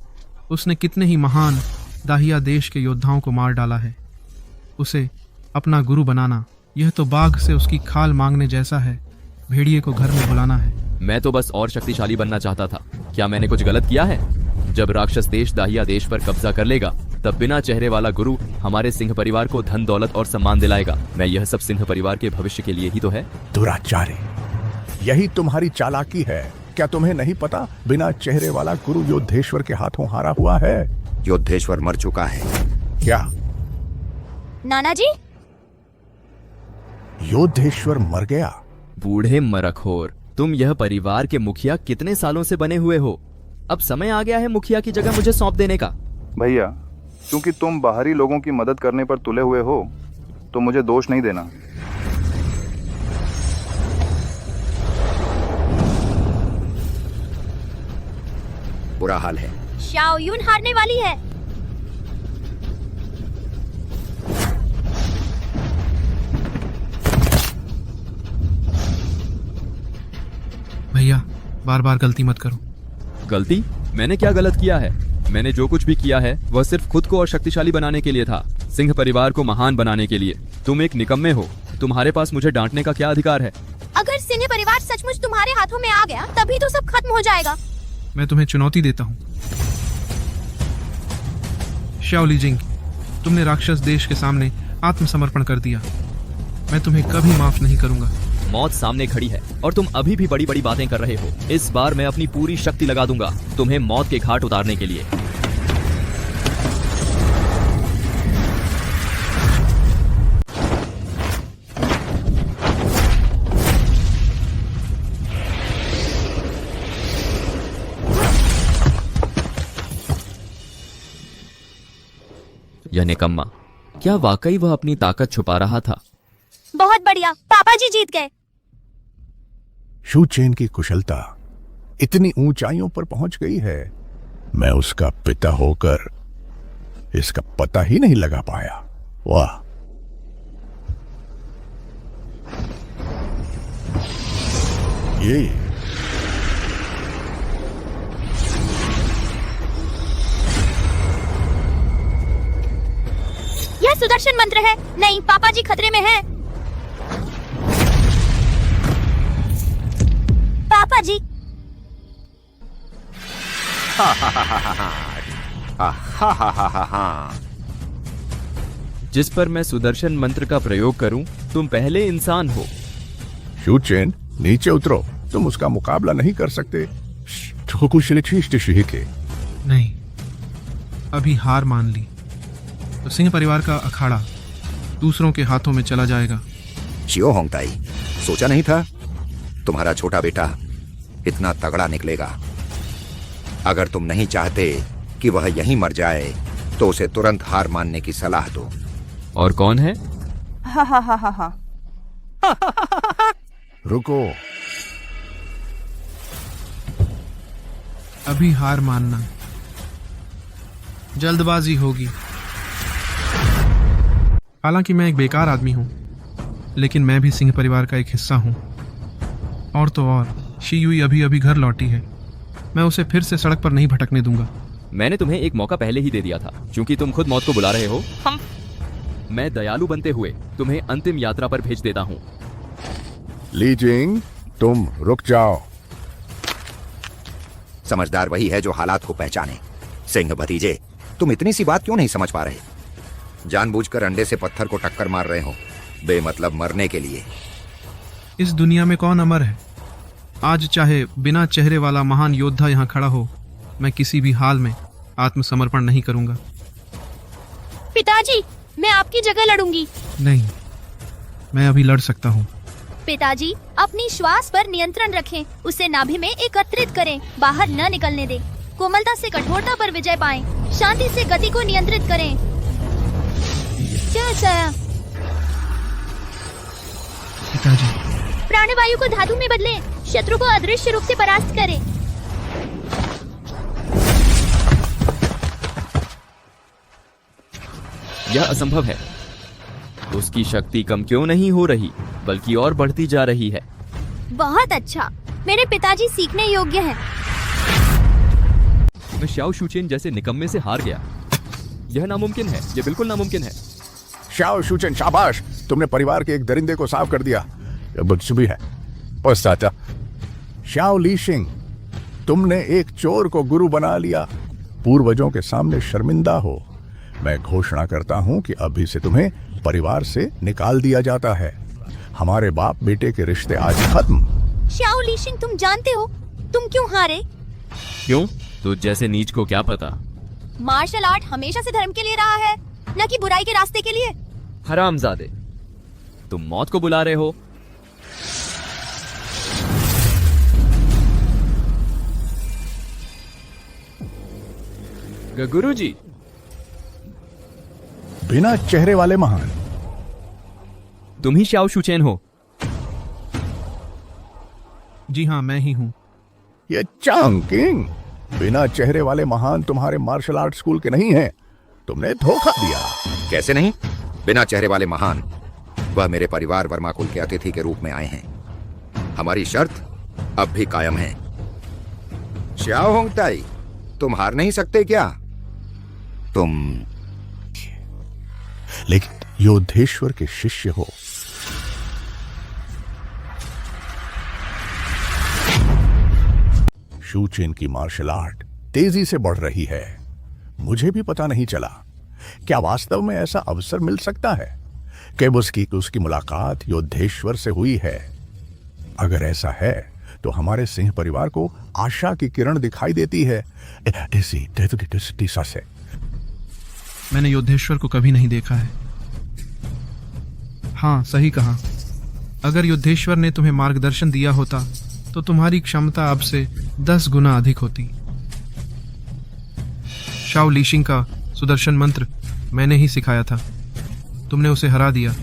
उसने कितने ही महान दाहिया देश के योद्धाओं को मार डाला है। उसे अपना गुरु बनाना, यह तो बाघ से उसकी खाल मांगने जैसा है। भेड़िए को घर में बुलाना है। मैं तो बस और शक्तिशाली बनना चाहता था। क्या मैंने कुछ गलत किया है? जब राक्षस देश दाहिया देश पर कब्जा कर लेगा, तब बिना चेहरे वाला गुरु हमारे सिंह परिवार को धन दौलत और सम्मान दिलाएगा। मैं यह सब सिंह परिवार के भविष्य के लिए ही तो है। दुराचारी, यही तुम्हारी चालाकी है। क्या तुम्हें नहीं पता बिना चेहरे वाला गुरु योद्धेश्वर के हाथों हारा हुआ है? योद्धेश्वर मर चुका है। क्या? नाना जी, योद्धेश्वर मर गया? बूढ़े मरखोर, तुम यह परिवार के मुखिया कितने सालों से बने हुए हो? अब समय आ गया है मुखिया की जगह मुझे सौंप देने का। भैया, क्योंकि तुम बाहरी लोगों की मदद करने पर तुले हुए हो, तो मुझे दोष नहीं देना। बुरा हाल है। श्याओ युन हारने वाली है। भैया, बार बार गलती मत करो। गलती? मैंने क्या गलत किया है? मैंने जो कुछ भी किया है वह सिर्फ खुद को और शक्तिशाली बनाने के लिए था, सिंह परिवार को महान बनाने के लिए। तुम एक निकम्मे हो, तुम्हारे पास मुझे डांटने का क्या अधिकार है? अगर सिंह परिवार सचमुच तुम्हारे हाथों में आ गया, तभी तो सब खत्म हो जाएगा। मैं तुम्हें चुनौती देता हूँ। शाओ ली जिंग, तुमने राक्षस देश के सामने आत्मसमर्पण कर दिया। मैं तुम्हें कभी माफ नहीं करूंगा। मौत सामने खड़ी है और तुम अभी भी बड़ी बड़ी बातें कर रहे हो। इस बार मैं अपनी पूरी शक्ति लगा दूंगा तुम्हें मौत के घाट उतारने के लिए। यह निकम्मा, क्या वाकई वह अपनी ताकत छुपा रहा था? बहुत बढ़िया, पापा जी जीत गए। शू चेन की कुशलता इतनी ऊंचाइयों पर पहुंच गई है, मैं उसका पिता होकर इसका पता ही नहीं लगा पाया। वाह! ये सुदर्शन मंत्र है। नहीं, पापा जी खतरे में हैं। पापा जी। जिस पर मैं सुदर्शन मंत्र का प्रयोग करूं, तुम पहले इंसान हो। शू चेन, नीचे उतरो, तुम उसका मुकाबला नहीं कर सकते। नहीं, अभी हार मान ली तो सिंह परिवार का अखाड़ा दूसरों के हाथों में चला जाएगा। शियो होंगताई, सोचा नहीं था तुम्हारा छोटा बेटा इतना तगड़ा निकलेगा। अगर तुम नहीं चाहते कि वह यहीं मर जाए तो उसे तुरंत हार मानने की सलाह दो। और कौन है? हा हा हा हा हा। रुको, अभी हार मानना जल्दबाजी होगी। हालांकि मैं एक बेकार आदमी हूं, लेकिन मैं भी सिंह परिवार का एक हिस्सा हूं। और तो और शी युई अभी अभी घर लौटी है, मैं उसे फिर से सड़क पर नहीं भटकने दूंगा। मैंने तुम्हें एक मौका पहले ही दे दिया था, क्योंकि तुम खुद मौत को बुला रहे हो। मैं दयालु बनते हुए तुम्हें अंतिम यात्रा पर भेज देता हूँ। ली जिंग, तुम रुक जाओ। समझदार वही है जो हालात को पहचाने। सिंह भतीजे, तुम इतनी सी बात क्यों नहीं समझ पा रहे? जानबूझकर अंडे से पत्थर को टक्कर मार रहे हो, बेमतलब मरने के लिए। इस दुनिया में कौन अमर है? आज चाहे बिना चेहरे वाला महान योद्धा यहाँ खड़ा हो, मैं किसी भी हाल में आत्मसमर्पण नहीं करूंगा। पिताजी, मैं आपकी जगह लड़ूंगी। नहीं, मैं अभी लड़ सकता हूँ। पिताजी, अपनी श्वास पर नियंत्रण रखें, उसे नाभि में एकत्रित करें, बाहर न निकलने दें। कोमलता से कठोरता पर विजय पाएं, शांति से गति को नियंत्रित करें। क्या? पिताजी, प्राणवायु को धातु में बदलें, शत्रु को अदृश्य रूप से परास्त करें। यह असंभव है। उसकी शक्ति कम क्यों नहीं हो रही, बल्कि और बढ़ती जा रही है। बहुत अच्छा, मेरे पिताजी सीखने योग्य हैं। मैं शाओ शूचेन जैसे निकम्मे से हार गया। यह नामुमकिन है, यह बिल्कुल नामुमकिन है। शाओ शूचेन, शाबाश, तुमने परिवार के एक दरिंदे को साफ कर दिया। यह बदसुबी है। पश्चाता शाओ लीशिंग, तुमने एक चोर को गुरु बना लिया। पूर्वजों के सामने शर्मिंदा हो। मैं घोषणा करता हूं कि अभी से तुम्हें परिवार से निकाल दिया जाता है। हमारे बाप बेटे के रिश्ते आज खत्म। शाओ लीशिंग, तुम जानते हो तुम क्यों हारे? क्यों? तो जैसे नीच को क्या पता। मार्शल आर्ट हमेशा से धर्म के लिए रहा है, न कि बुराई के रास्ते के लिए। हरामजादे, तुम मौत को बुला रहे हो। गुरुजी, बिना चेहरे वाले महान, तुम ही शाओ शूचेन हो? जी हाँ, मैं ही हूँ। ये चांग किंग, बिना चेहरे वाले महान तुम्हारे मार्शल आर्ट स्कूल के नहीं हैं। तुमने धोखा दिया। कैसे नहीं? बिना चेहरे वाले महान, वह मेरे परिवार वर्मा कुल के अतिथि के रूप में आए हैं। हमारी शर्त अब भी कायम है। श्याओ होंगताई, तुम हार नहीं सकते क्या? तुम लेकिन योद्धेश्वर के शिष्य हो। शू चेन की मार्शल आर्ट तेजी से बढ़ रही है। मुझे भी पता नहीं चला। क्या वास्तव में ऐसा अवसर मिल सकता है? कि उसकी मुलाकात योद्धेश्वर से हुई है। अगर ऐसा है तो हमारे सिंह परिवार को आशा की किरण दिखाई देती है। से मैंने योद्धेश्वर को कभी नहीं देखा है। हाँ, सही कहा। अगर योद्धेश्वर ने तुम्हें मार्गदर्शन दिया होता तो तुम्हारी क्षमता अब से 10 गुना अधिक होती। शाओ लीशिंग का सुदर्शन मंत्र मैंने ही सिखाया था। तुमने उसे हरा दिया,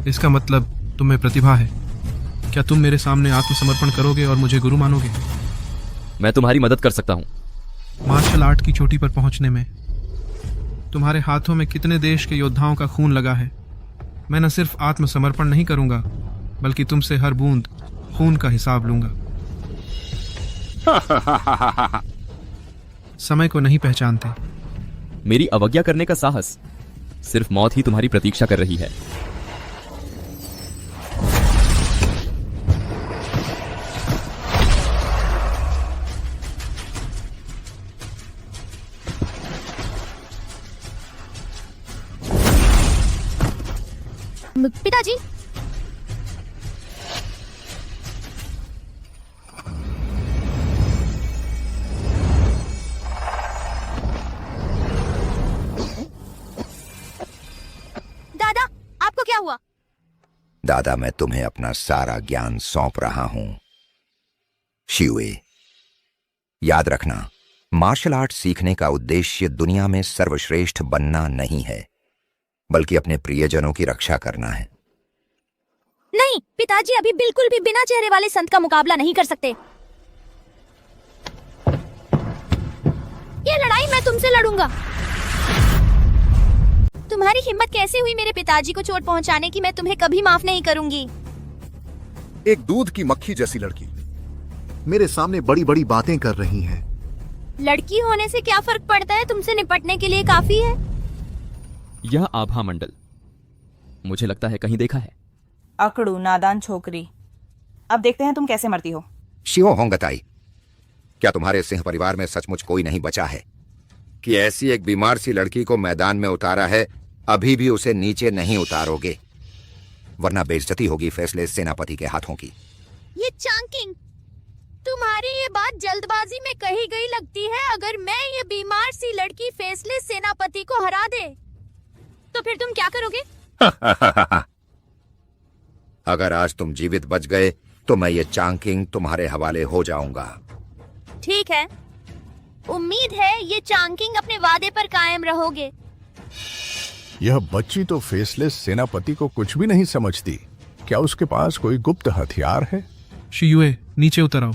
इसका मतलब तुम्हें प्रतिभा है। क्या तुम मेरे सामने आत्मसमर्पण करोगे और मुझे गुरु मानोगे? मैं तुम्हारी मदद कर सकता हूँ। मार्शल आर्ट की चोटी पर पहुंचने में तुम्हारे हाथों में कितने देश के योद्धाओं का खून लगा है। मैं न सिर्फ आत्मसमर्पण नहीं करूंगा, बल्कि तुमसे हर बूंद खून का हिसाब लूंगा। समय को नहीं पहचानते। मेरी अवज्ञा करने का साहस, सिर्फ मौत ही तुम्हारी प्रतीक्षा कर रही है। पिताजी, दादा, आपको क्या हुआ? दादा, मैं तुम्हें अपना सारा ज्ञान सौंप रहा हूं। शियुए, याद रखना, मार्शल आर्ट सीखने का उद्देश्य दुनिया में सर्वश्रेष्ठ बनना नहीं है, बल्कि अपने प्रियजनों की रक्षा करना है। नहीं पिताजी, अभी बिल्कुल भी बिना चेहरे वाले संत का मुकाबला नहीं कर सकते। ये लड़ाई मैं तुमसे लड़ूंगा। तुम्हारी हिम्मत कैसे हुई मेरे पिताजी को चोट पहुंचाने की? मैं तुम्हें कभी माफ नहीं करूंगी। एक दूध की मक्खी जैसी लड़की मेरे सामने बड़ी बड़ी बातें कर रही है। लड़की होने से क्या फर्क पड़ता है? तुमसे निपटने के लिए काफी है। यह आभा मंडल मुझे लगता है कहीं देखा है। अकड़ू नादान छोकरी, अब देखते हैं तुम कैसे मरती हो। शिव होंगताई, क्या तुम्हारे सिंह परिवार में सचमुच कोई नहीं बचा है कि ऐसी एक बीमार सी लड़की को मैदान में उतारा है, अभी भी उसे नीचे नहीं उतारोगे? वरना बेइज्जती होगी फैसले सेनापति के हाथों की। ये चांकिंग, तुम्हारी ये बात जल्दबाजी में कही गई लगती है। अगर मैं ये बीमार सी लड़की फैसले सेनापति को हरा दे तो फिर तुम क्या करोगे? अगर आज तुम जीवित बच गए तो मैं ये चांकिंग तुम्हारे हवाले हो जाऊंगा। ठीक है, उम्मीद है ये चांकिंग अपने वादे पर कायम रहोगे। यह बच्ची तो फेसलेस सेनापति को कुछ भी नहीं समझती। क्या उसके पास कोई गुप्त हथियार है? शियुए, नीचे उतर आओ।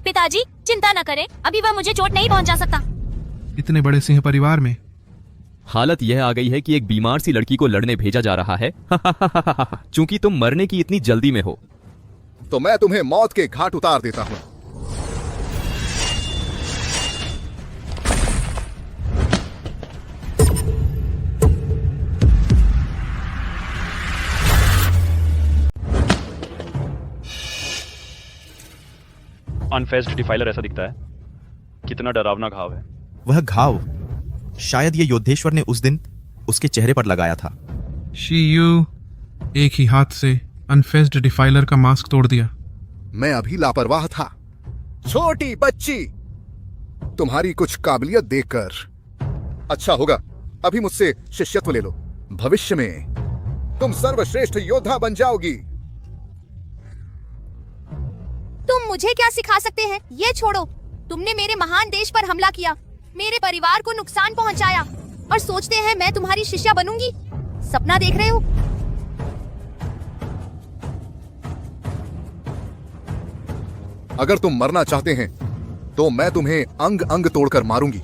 पिताजी चिंता न करें, अभी वह मुझे चोट नहीं पहुंचा सकता। इतने बड़े सिंह परिवार में हालत यह आ गई है कि एक बीमार सी लड़की को लड़ने भेजा जा रहा है। चूंकि तुम मरने की इतनी जल्दी में हो तो मैं तुम्हें मौत के घाट उतार देता हूं। अनफेस्ड डिफाइलर ऐसा दिखता है। कितना डरावना घाव है। वह घाव शायद ये योद्धेश्वर ने उस दिन उसके चेहरे पर लगाया था। शियू एक ही हाथ से अनफेस्ड डिफाइलर का मास्क तोड़ दिया। मैं अभी लापरवाह था। छोटी बच्ची, तुम्हारी कुछ काबिलियत देखकर अच्छा होगा अभी मुझसे शिष्यत्व ले लो। भविष्य में तुम सर्वश्रेष्ठ योद्धा बन जाओगी। तुम मुझे क्या सिखा सकते हैं? ये छोड़ो, तुमने मेरे महान देश पर हमला किया, मेरे परिवार को नुकसान पहुंचाया और सोचते हैं मैं तुम्हारी शिष्या बनूंगी? सपना देख रहे हो? अगर तुम मरना चाहते हैं तो मैं तुम्हें अंग अंग तोड़कर मारूंगी।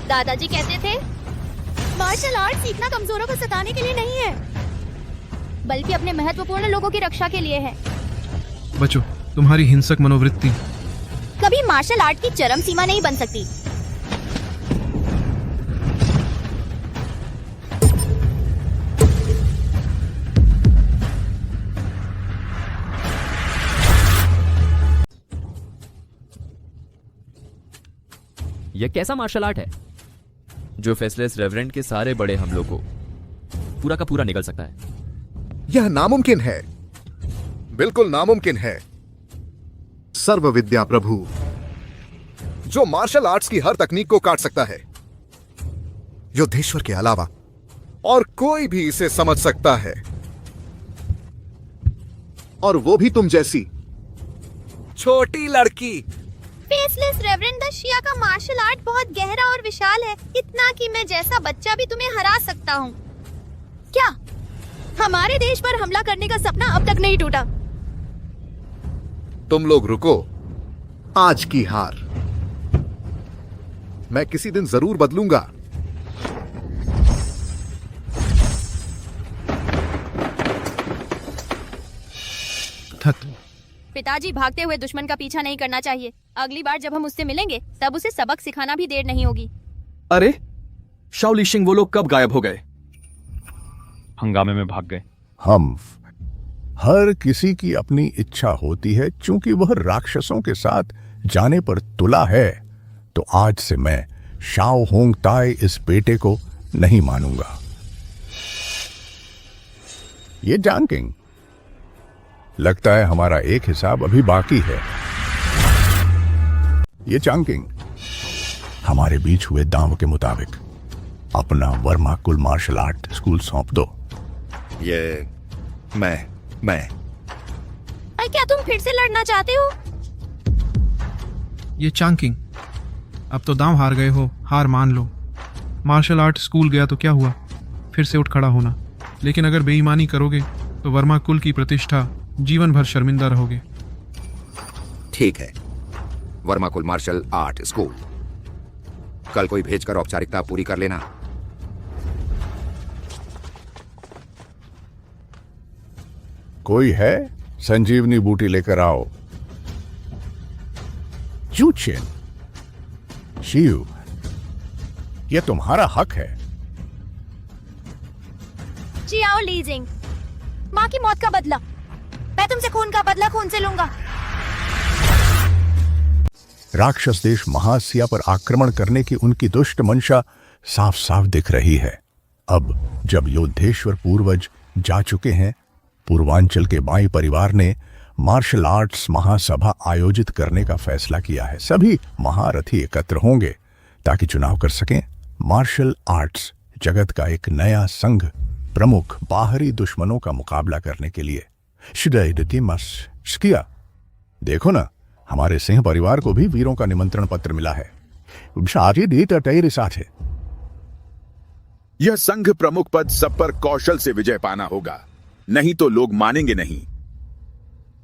दादाजी कहते थे मार्शल आर्ट सीखना कमजोरों को सताने के लिए नहीं है, बल्कि अपने महत्वपूर्ण लोगों की रक्षा के लिए है। बच्चों, तुम्हारी हिंसक मनोवृत्ति कभी मार्शल आर्ट की चरम सीमा नहीं बन सकती। यह कैसा मार्शल आर्ट है जो फेसलेस रेवरेंड के सारे बड़े हमलों को पूरा का पूरा निकल सकता है। यह नामुमकिन है, बिल्कुल नामुमकिन है। सर्व विद्या प्रभु जो मार्शल आर्ट्स की हर तकनीक को काट सकता है, योद्धेश्वर के अलावा और कोई भी इसे समझ सकता है, और वो भी तुम जैसी छोटी लड़की। फेसलेस रेवरेंड द शिया का मार्शल आर्ट बहुत गहरा और विशाल है, इतना कि मैं जैसा बच्चा भी तुम्हें हरा सकता हूँ। क्या हमारे देश पर हमला करने का सपना अब तक नहीं टूटा? तुम लोग रुको, आज की हार मैं किसी दिन जरूर बदलूंगा। पिताजी, भागते हुए दुश्मन का पीछा नहीं करना चाहिए। अगली बार जब हम उससे मिलेंगे तब उसे सबक सिखाना भी देर नहीं होगी। अरे शाओली शिंग, वो लोग कब गायब हो गए? हंगामे में भाग गए। हम हर किसी की अपनी इच्छा होती है, चूंकि वह राक्षसों के साथ जाने पर तुला है, तो आज से मैं शाओ होंग ताई इस बेटे को नहीं मानूंगा। ये जांग किंग, लगता है हमारा एक हिसाब अभी बाकी है। ये चांग किंग, हमारे बीच हुए दांव के मुताबिक अपना वर्मा कुल मार्शल आर्ट स्कूल सौंप दो। ये मैं क्या तुम फिर से लड़ना चाहते हो? ये चांकिंग, अब तो दांव हार गए हो, हार मान लो। मार्शल आर्ट स्कूल गया तो क्या हुआ, फिर से उठ खड़ा होना। लेकिन अगर बेईमानी करोगे तो वर्मा कुल की प्रतिष्ठा जीवन भर शर्मिंदा रहोगे। ठीक है, वर्मा कुल मार्शल आर्ट स्कूल कल कोई भेजकर औपचारिकता पूरी कर लेना। कोई है? संजीवनी बूटी लेकर आओ। जूचिन, शियू, यह तुम्हारा हक है। जी आओ लीजिंग, माँ की मौत का बदला। मैं तुमसे खून का बदला खून से लूंगा। राक्षस देश महासिया पर आक्रमण करने की उनकी दुष्ट मंशा साफ साफ दिख रही है। अब जब योद्धेश्वर पूर्वज जा चुके हैं, पूर्वांचल के बाई परिवार ने मार्शल आर्ट्स महासभा आयोजित करने का फैसला किया है। सभी महारथी एकत्र होंगे ताकि चुनाव कर सकें। मार्शल आर्ट्स जगत का एक नया संघ प्रमुख बाहरी दुश्मनों का मुकाबला करने के लिए। किया देखो ना, हमारे सिंह परिवार को भी वीरों का निमंत्रण पत्र मिला है। साथ है। यह संघ प्रमुख पद सब पर कौशल से विजय पाना होगा, नहीं तो लोग मानेंगे नहीं।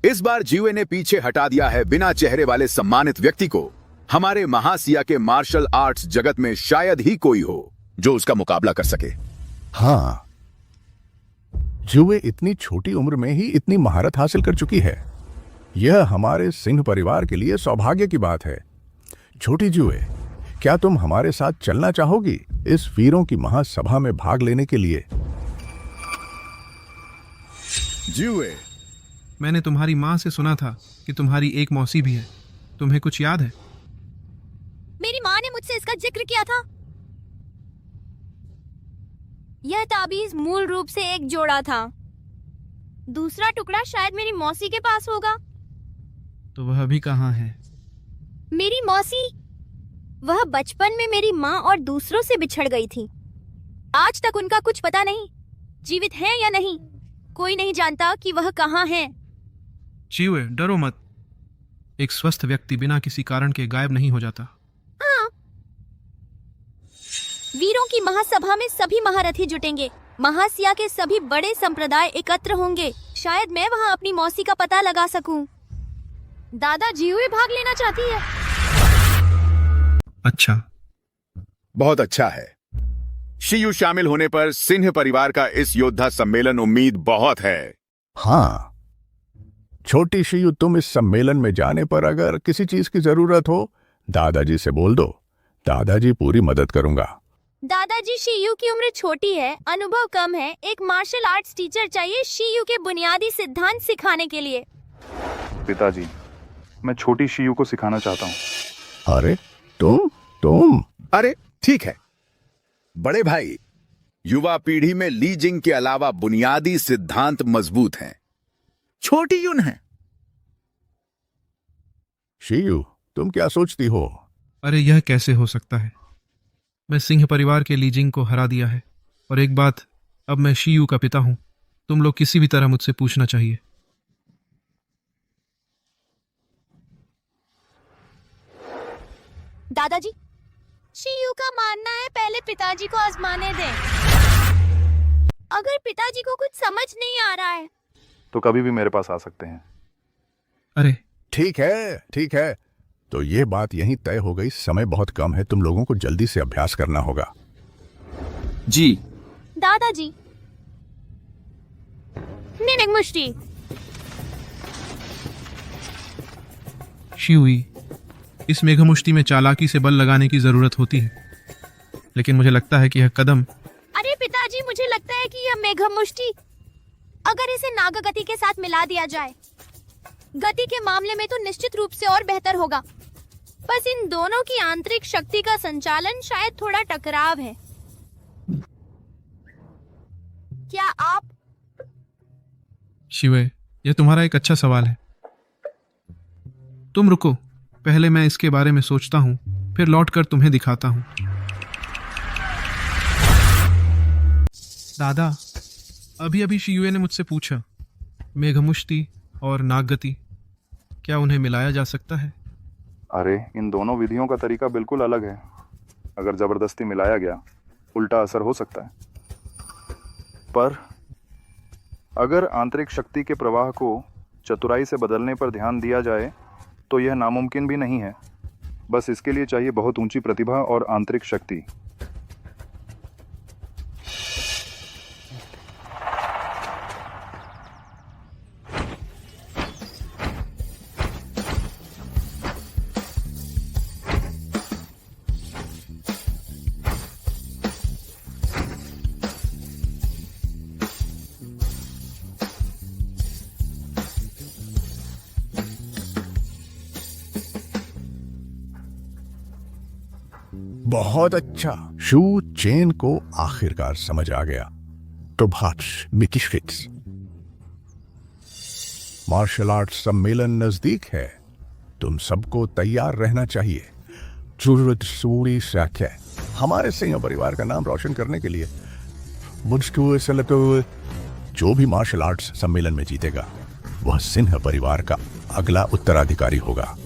इस बार जीवे ने पीछे हटा दिया है बिना चेहरे वाले सम्मानित व्यक्ति को। हमारे महासिया के मार्शल आर्ट्स जगत में शायद ही कोई हो जो उसका मुकाबला कर सके। हाँ, जुए इतनी छोटी उम्र में ही इतनी महारत हासिल कर चुकी है। यह हमारे सिंह परिवार के लिए सौभाग्य की बात है। छोटी जुए, क्या तुम हमारे साथ चलना चाहोगी इस वीरों की महासभा में भाग लेने के लिए? जुए, मैंने तुम्हारी माँ से सुना था कि तुम्हारी एक मौसी भी है। तुम्हें कुछ याद है? मेरी माँ ने मुझसे इसका जिक्र किया था। यह ताबीज मूल रूप से एक जोड़ा था। दूसरा टुकड़ा शायद मेरी मौसी के पास होगा। तो वह अभी कहाँ है? मेरी मौसी, वह बचपन में मेरी माँ और दूसरों से बिछड़ गई थी। आज तक उनका कुछ पता नहीं, जीवित हैं या नहीं। कोई नहीं जानता कि वह कहाँ है। चीवे, डरो मत। एक स्वस्थ व्यक्ति बिना किसी कारण के गायब नहीं हो जाता। हाँ, वीरों की महासभा में सभी महारथी जुटेंगे। महासिया के सभी बड़े संप्रदाय एकत्र होंगे। शायद मैं वहाँ अपनी मौसी का पता लगा सकूं। दादा जीवे भाग लेना चाहती है। अच्छा, बहुत अच्छा है। शियू शामिल होने पर सिंह परिवार का इस योद्धा सम्मेलन उम्मीद बहुत है। हाँ, छोटी शियू, तुम इस सम्मेलन में जाने पर अगर किसी चीज की जरूरत हो, दादाजी से बोल दो। दादाजी पूरी मदद करूंगा। दादाजी, शियू की उम्र छोटी है, अनुभव कम है। एक मार्शल आर्ट्स टीचर चाहिए शियू के बुनियादी सिद्धांत सिखाने के लिए। पिताजी, मैं छोटी शियू को सिखाना चाहता हूँ। अरे तुम अरे ठीक है, बड़े भाई, युवा पीढ़ी में ली जिंग के अलावा बुनियादी सिद्धांत मजबूत हैं, छोटी यून है। शियू, तुम क्या सोचती हो? अरे यह कैसे हो सकता है? मैं सिंह परिवार के लीजिंग को हरा दिया है, और एक बात, अब मैं शियू का पिता हूं। तुम लोग किसी भी तरह मुझसे पूछना चाहिए। दादाजी, शियू का मानना है पहले पिताजी को आजमाने दें। अगर पिताजी को कुछ समझ नहीं आ रहा है तो कभी भी मेरे पास आ सकते हैं। अरे ठीक है, ठीक है। तो ये बात यहीं तय हो गई। समय बहुत कम है, तुम लोगों को जल्दी से अभ्यास करना होगा। जी दादाजी। निनिंग मुष्टि। शियुई, इस मेघमुष्टि में चालाकी से बल लगाने की जरूरत होती है, लेकिन मुझे लगता है कि यह कदम। अरे पिताजी, मुझे लगता है कि यह मेघमुष्टि अगर इसे नागगति के साथ मिला दिया जाए, गति के मामले में तो निश्चित रूप से और बेहतर होगा। बस इन दोनों की आंतरिक शक्ति का संचालन शायद थोड़ा टकराव है। क्या आप? शिवे, यह तुम्हारा एक अच्छा सवाल है। तुम रुको, पहले मैं इसके बारे में सोचता हूं, फिर लौटकर तुम्हें दिखाता हूं। दादा, अभी अभी शियुए ने मुझसे पूछा, मेघमुष्टि और नागगति, क्या उन्हें मिलाया जा सकता है? अरे इन दोनों विधियों का तरीका बिल्कुल अलग है। अगर जबरदस्ती मिलाया गया उल्टा असर हो सकता है, पर अगर आंतरिक शक्ति के प्रवाह को चतुराई से बदलने पर ध्यान दिया जाए तो यह नामुमकिन भी नहीं है। बस इसके लिए चाहिए बहुत ऊंची प्रतिभा और आंतरिक शक्ति। बहुत अच्छा। शू चेन को आखिरकार समझ आ गया। प्रभात मिकिश्किट्स। मार्शल आर्ट्स सम्मेलन नजदीक है, तुम सबको तैयार रहना चाहिए। जरूरत सूरी साख्या हमारे सिंह परिवार का नाम रोशन करने के लिए। मुझको जो भी मार्शल आर्ट्स सम्मेलन में जीतेगा वह सिंह परिवार का अगला उत्तराधिकारी होगा।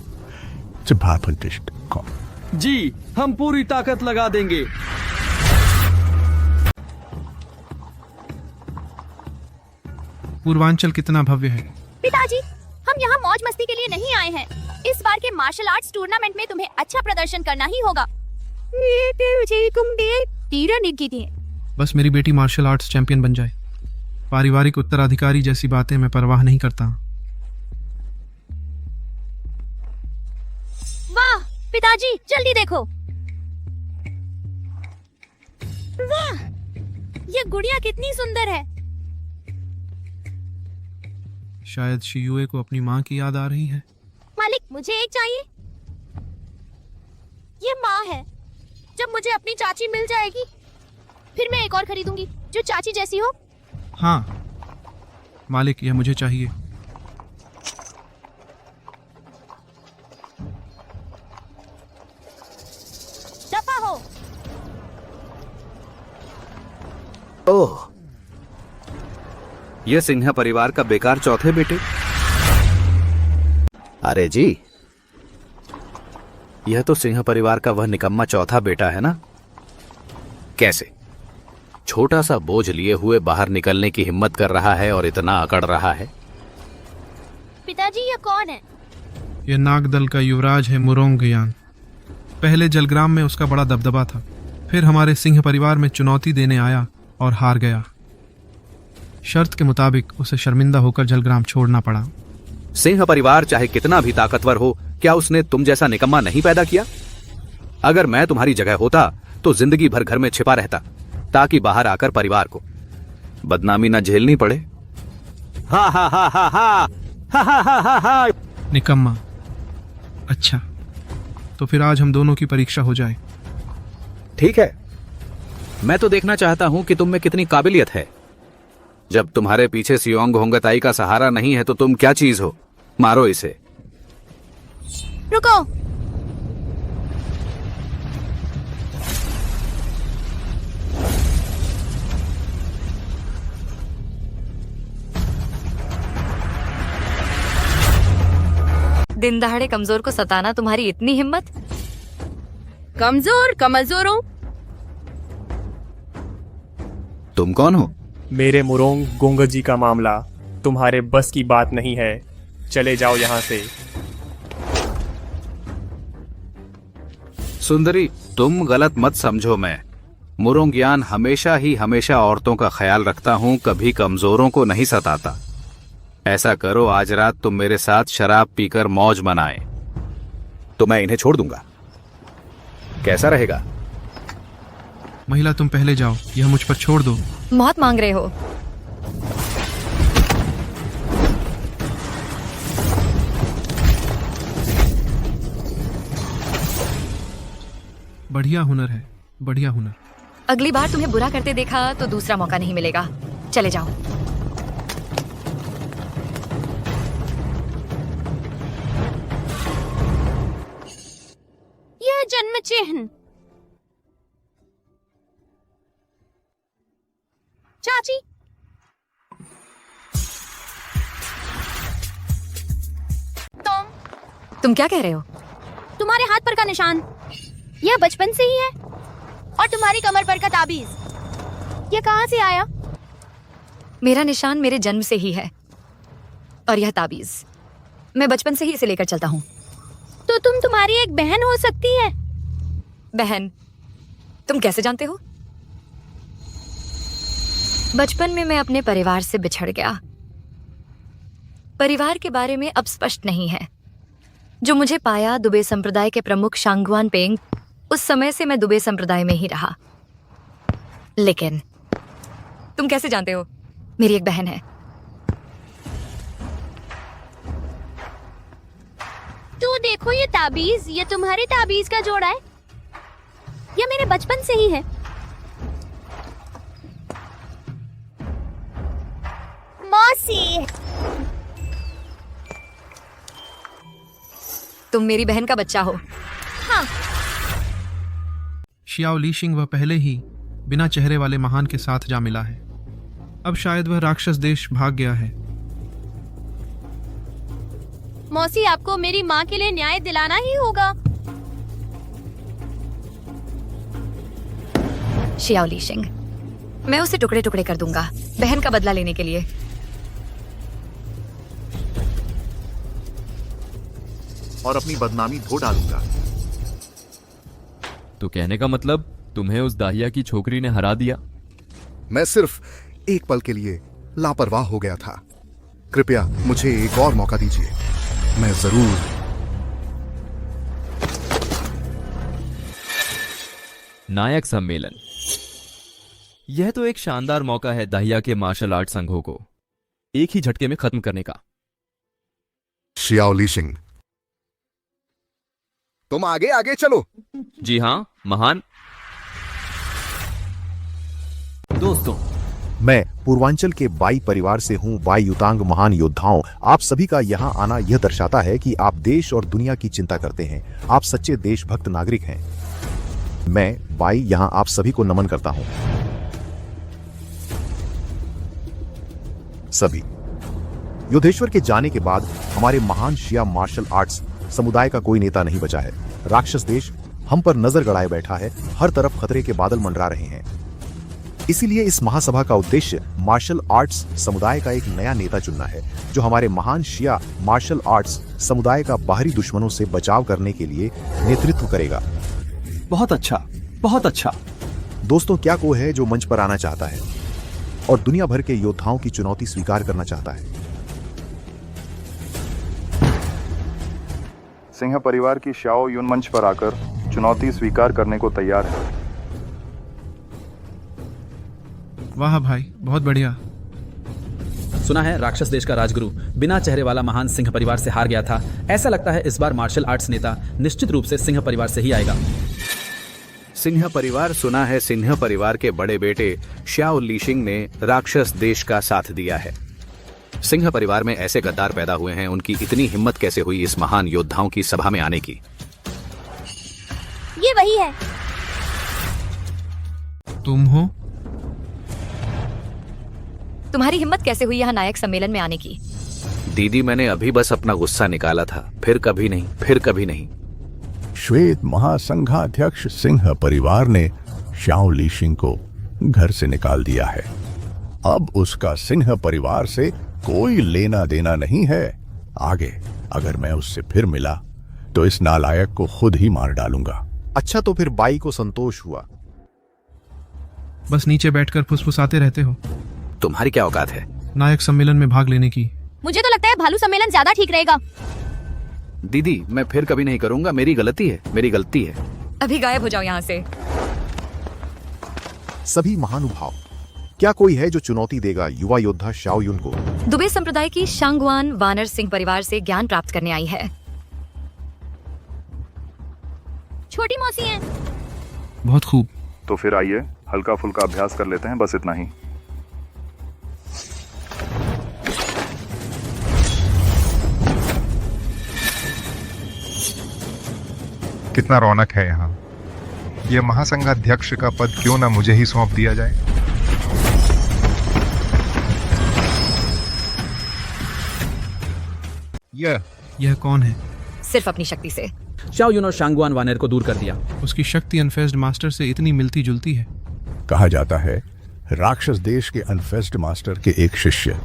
जी, हम पूरी ताकत लगा देंगे। पूर्वांचल कितना भव्य है। पिताजी, हम यहाँ मौज मस्ती के लिए नहीं आए हैं। इस बार के मार्शल आर्ट्स टूर्नामेंट में तुम्हें अच्छा प्रदर्शन करना ही होगा। बस मेरी बेटी मार्शल आर्ट्स चैंपियन बन जाए। पारिवारिक उत्तराधिकारी जैसी बातें मैं परवाह नहीं करता। वाह पिताजी, जल्दी देखो। वाह, ये गुड़िया कितनी सुंदर है। शायद शियुए को अपनी माँ की याद आ रही है। मालिक, मुझे एक चाहिए। ये माँ है। जब मुझे अपनी चाची मिल जाएगी फिर मैं एक और खरीदूंगी जो चाची जैसी हो। हाँ मालिक, यह मुझे चाहिए। दफा हो। ओह, यह सिंह परिवार का बेकार चौथे बेटे। अरे जी, यह तो सिंह परिवार का वह निकम्मा चौथा बेटा है ना। कैसे छोटा सा बोझ लिए हुए बाहर निकलने की हिम्मत कर रहा है और इतना अकड़ रहा है। पिताजी, ये कौन है? यह नागदल का युवराज है मुरोंगयान। पहले जलग्राम में उसका बड़ा दबदबा था, फिर हमारे सिंह परिवार में चुनौती देने आया और हार गया। शर्त के मुताबिक उसे शर्मिंदा होकर जलग्राम छोड़ना पड़ा। सिंह परिवार चाहे कितना भी ताकतवर हो, क्या उसने तुम जैसा निकम्मा नहीं पैदा किया? अगर मैं तुम्हारी जगह होता तो जिंदगी भर घर में छिपा रहता ताकि बाहर आकर परिवार को बदनामी न झेलनी पड़े। हा हा हा हा हा हा हा हा हा हा। निकम्मा। अच्छा, तो फिर आज हम दोनों की परीक्षा हो जाए। ठीक है, मैं तो देखना चाहता हूं कि तुम में कितनी काबिलियत है। जब तुम्हारे पीछे सियोंग होंगताई का सहारा नहीं है तो तुम क्या चीज हो? मारो इसे। रुको। दिन दहाड़े कमजोर को सताना तुम्हारी इतनी हिम्मत? कमजोरों। तुम कौन हो? मेरे मुरोंग गोंगा जी का मामला तुम्हारे बस की बात नहीं है, चले जाओ यहाँ से। सुंदरी, तुम गलत मत समझो। मैं मुरोंगियान हमेशा औरतों का ख्याल रखता हूँ, कभी कमजोरों को नहीं सताता। ऐसा करो, आज रात तुम मेरे साथ शराब पीकर मौज मनाए तो मैं इन्हें छोड़ दूंगा। कैसा रहेगा? महिला तुम पहले जाओ, यह मुझ पर छोड़ दो। मौत मांग रहे हो? बढ़िया हुनर है, बढ़िया हुनर। अगली बार तुम्हें बुरा करते देखा तो दूसरा मौका नहीं मिलेगा। चले जाओ। यह जन्म चिन्ह। चाची, तुम क्या कह रहे हो? तुम्हारे हाथ पर का निशान यह बचपन से ही है, और तुम्हारी कमर पर का ताबीज यह कहाँ से आया? मेरा निशान मेरे जन्म से ही है, और यह ताबीज मैं बचपन से ही इसे लेकर चलता हूँ। तो तुम तुम्हारी एक बहन हो सकती है। बहन? तुम कैसे जानते हो? बचपन में मैं अपने परिवार से बिछड़ गया। परिवार के बारे में अब स्पष्ट नहीं है। जो मुझे पाया दुबे संप्रदाय के प्रमुख शांगवान पेंग, उस समय से मैं दुबे संप्रदाय में ही रहा। लेकिन तुम कैसे जानते हो? मेरी एक बहन है। तो देखो ये ताबीज, ये तुम्हारे ताबीज का जोड़ा है। यह मेरे बचपन से ही है। मौसी, तुम मेरी बहन का बच्चा हो। हाँ। शियाओ लीशिंग वह पहले ही बिना चेहरे वाले महान के साथ जा मिला है। अब शायद वह राक्षस देश भाग गया है। मौसी, आपको मेरी माँ के लिए न्याय दिलाना ही होगा। शियाओ लीशिंग, मैं उसे टुकड़े टुकड़े कर दूंगा बहन का बदला लेने के लिए। और अपनी बदनामी धो डालूंगा। तो कहने का मतलब तुम्हें उस दाहिया की छोकरी ने हरा दिया? मैं सिर्फ एक पल के लिए लापरवाह हो गया था। कृपया मुझे एक और मौका दीजिए, मैं जरूर। नायक सम्मेलन। यह तो एक शानदार मौका है दाहिया के मार्शल आर्ट संघों को एक ही झटके में खत्म करने का। शियाओ लीशिंग, तुम आगे आगे चलो। जी हाँ महान। दोस्तों, मैं पूर्वांचल के बाई परिवार से हूं। बाई युतांग महान योद्धाओं, आप सभी का यहां आना यह दर्शाता है कि आप देश और दुनिया की चिंता करते हैं। आप सच्चे देशभक्त नागरिक हैं। मैं बाई यहां आप सभी को नमन करता हूं। सभी योधेश्वर के जाने के बाद हमारे महान शिया मार्शल आर्ट्स समुदाय का कोई नेता नहीं बचा है। राक्षस देश हम पर नजर गड़ाए बैठा है। हर तरफ खतरे के बादल मंडरा रहे हैं। इसीलिए इस महासभा का उद्देश्य मार्शल आर्ट्स समुदाय का एक नया नेता चुनना है, जो हमारे महान शिया मार्शल आर्ट्स समुदाय का बाहरी दुश्मनों से बचाव करने के लिए नेतृत्व करेगा। बहुत अच्छा, बहुत अच्छा। दोस्तों, क्या कोई है जो मंच पर आना चाहता है और दुनिया भर के योद्धाओं की चुनौती स्वीकार करना चाहता है? सिंह परिवार की शाओ यून मंच पर आकर चुनौती स्वीकार करने को तैयार है। वाह भाई, बहुत बढ़िया। सुना है राक्षस देश का राजगुरु बिना चेहरे वाला महान सिंह परिवार से हार गया था। ऐसा लगता है इस बार मार्शल आर्ट्स नेता निश्चित रूप से सिंह परिवार से ही आएगा। सिंह परिवार सुना है सिंह परिवार के बड़े बेटे श्याओ लीशिंग ने राक्षस देश का साथ दिया है। सिंह परिवार में ऐसे गद्दार पैदा हुए हैं, उनकी इतनी हिम्मत कैसे हुई इस महान योद्धाओं की सभा में आने की? ये वही है। तुम हो? तुम्हारी हिम्मत कैसे हुई यहाँ नायक सम्मेलन में आने की? दीदी, मैंने अभी बस अपना गुस्सा निकाला था, फिर कभी नहीं, फिर कभी नहीं। श्वेत महासंघाध्यक्ष सिंह परिवार ने श्याओ लीशिंग को घर से निकाल दिया है। अब उसका सिंह परिवार से कोई लेना देना नहीं है। आगे अगर मैं उससे फिर मिला तो इस नालायक को खुद ही मार डालूंगा। अच्छा, तो फिर बाई को संतोष हुआ। बस नीचे बैठकर फुसफुसाते रहते हो। तुम्हारी क्या औकात है नायक सम्मेलन में भाग लेने की? मुझे तो लगता है भालू सम्मेलन ज्यादा ठीक रहेगा। दीदी, मैं फिर कभी नहीं करूंगा, मेरी गलती है, मेरी गलती है। अभी गायब हो जाओ यहाँ से। सभी महानुभाव, क्या कोई है जो चुनौती देगा युवा योद्धा शाओ युन को? दुबे संप्रदाय की शांगवान वानर सिंह परिवार से ज्ञान प्राप्त करने आई है। छोटी मौसी है। बहुत खूब। तो फिर आइए हल्का फुल्का अभ्यास कर लेते हैं, बस इतना ही। कितना रौनक है यहाँ। यह महासंघाध्यक्ष का पद क्यों ना मुझे ही सौंप दिया जाए। यह कौन है? सिर्फ अपनी शक्ति से शाओ युन और शांगवान वानर को दूर कर दिया। उसकी शक्ति अनफेस्ड मास्टर से इतनी मिलती जुलती है। कहा जाता है राक्षस देश के अनफेस्ड मास्टर के एक शिष्य,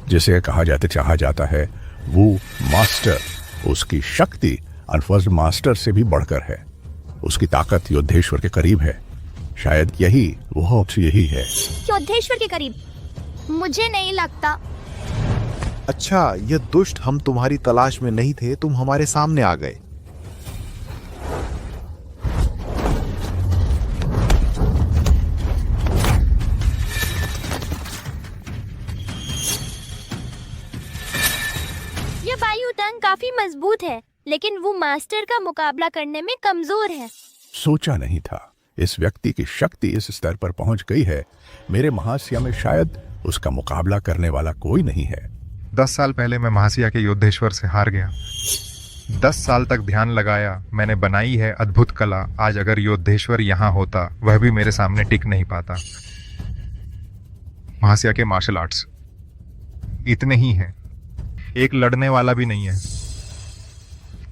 जिसे चाहा जाता है वो मास्टर, उसकी शक्ति अनफेस्ड मास्टर से भी बढ़कर है। उसकी ताकत योद्धेश्वर के करीब है। शायद यही है। योद्धेश्वर के करीब? मुझे नहीं लगता। अच्छा, यह दुष्ट हम तुम्हारी तलाश में नहीं थे, तुम हमारे सामने आ गए। ये वायुतंग काफी मजबूत है, लेकिन वो मास्टर का मुकाबला करने में कमजोर है। सोचा नहीं था इस व्यक्ति की शक्ति इस स्तर पर पहुंच गई है। मेरे महासिया में शायद उसका मुकाबला करने वाला कोई नहीं है। 10 साल पहले मैं महासिया के योद्धेश्वर से हार गया। 10 साल तक ध्यान लगाया, मैंने बनाई है अद्भुत कला। आज अगर योद्धेश्वर यहाँ होता, वह भी मेरे सामने टिक नहीं पाता। महासिया के मार्शल आर्ट्स इतने ही हैं, एक लड़ने वाला भी नहीं है।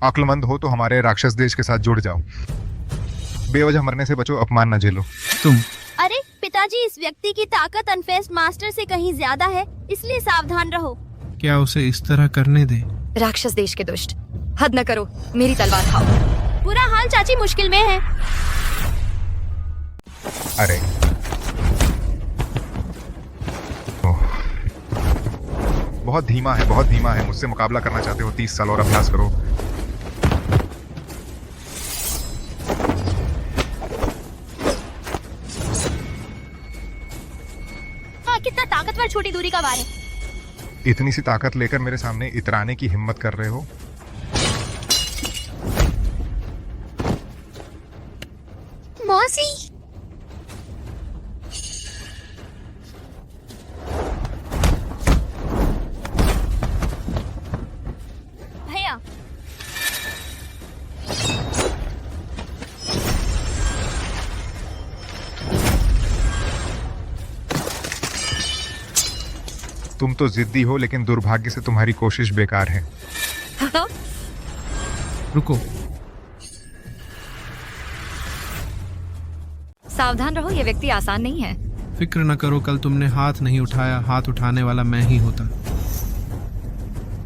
अक्लमंद हो तो हमारे राक्षस देश के साथ जुड़ जाओ, बेवजह मरने से बचो, अपमान न झेलो। तुम? अरे पिताजी, इस व्यक्ति की ताकत अनफेस्ड मास्टर से कहीं ज्यादा है, इसलिए सावधान रहो। क्या उसे इस तरह करने दे? राक्षस देश के दुष्ट, हद न करो, मेरी तलवार खाओ। पूरा हाल चाची मुश्किल में है। अरे बहुत धीमा है, बहुत धीमा है। मुझसे मुकाबला करना चाहते हो? 30 साल और अभ्यास करो। कितना ताकतवर छोटी दूरी का वार है। इतनी सी ताकत लेकर मेरे सामने इतराने की हिम्मत कर रहे हो? मौसी, भैया, तुम तो जिद्दी हो, लेकिन दुर्भाग्य से तुम्हारी कोशिश बेकार है। रुको। सावधान रहो, ये व्यक्ति आसान नहीं है। फिक्र न करो, कल तुमने हाथ नहीं उठाया, हाथ उठाने वाला मैं ही होता।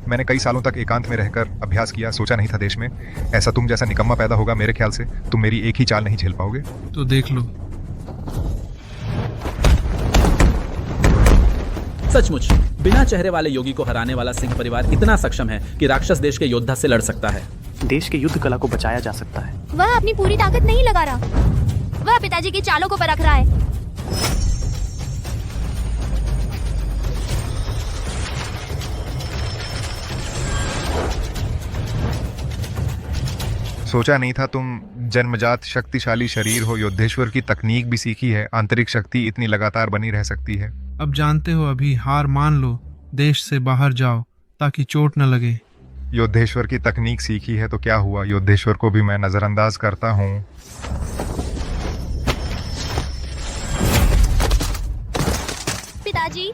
मैंने कई सालों तक एकांत में रहकर अभ्यास किया, सोचा नहीं था देश में ऐसा तुम जैसा निकम्मा पैदा होगा। मेरे ख्याल से तुम मेरी एक ही चाल नहीं झेल पाओगे। तो देख लो। सचमुच बिना चेहरे वाले योगी को हराने वाला सिंह परिवार इतना सक्षम है कि राक्षस देश के योद्धा से लड़ सकता है। देश के युद्ध कला को बचाया जा सकता है। वह अपनी पूरी ताकत नहीं लगा रहा, वह पिताजी की चालों को परख रहा है। सोचा नहीं था तुम जन्मजात शक्तिशाली शरीर हो। योद्धेश्वर की तकनीक भी सीखी है। आंतरिक शक्ति इतनी लगातार बनी रह सकती है। अब जानते हो, अभी हार मान लो, देश से बाहर जाओ ताकि चोट न लगे। योद्धेश्वर की तकनीक सीखी है तो क्या हुआ, योद्धेश्वर को भी मैं नजरअंदाज करता हूँ। पिताजी,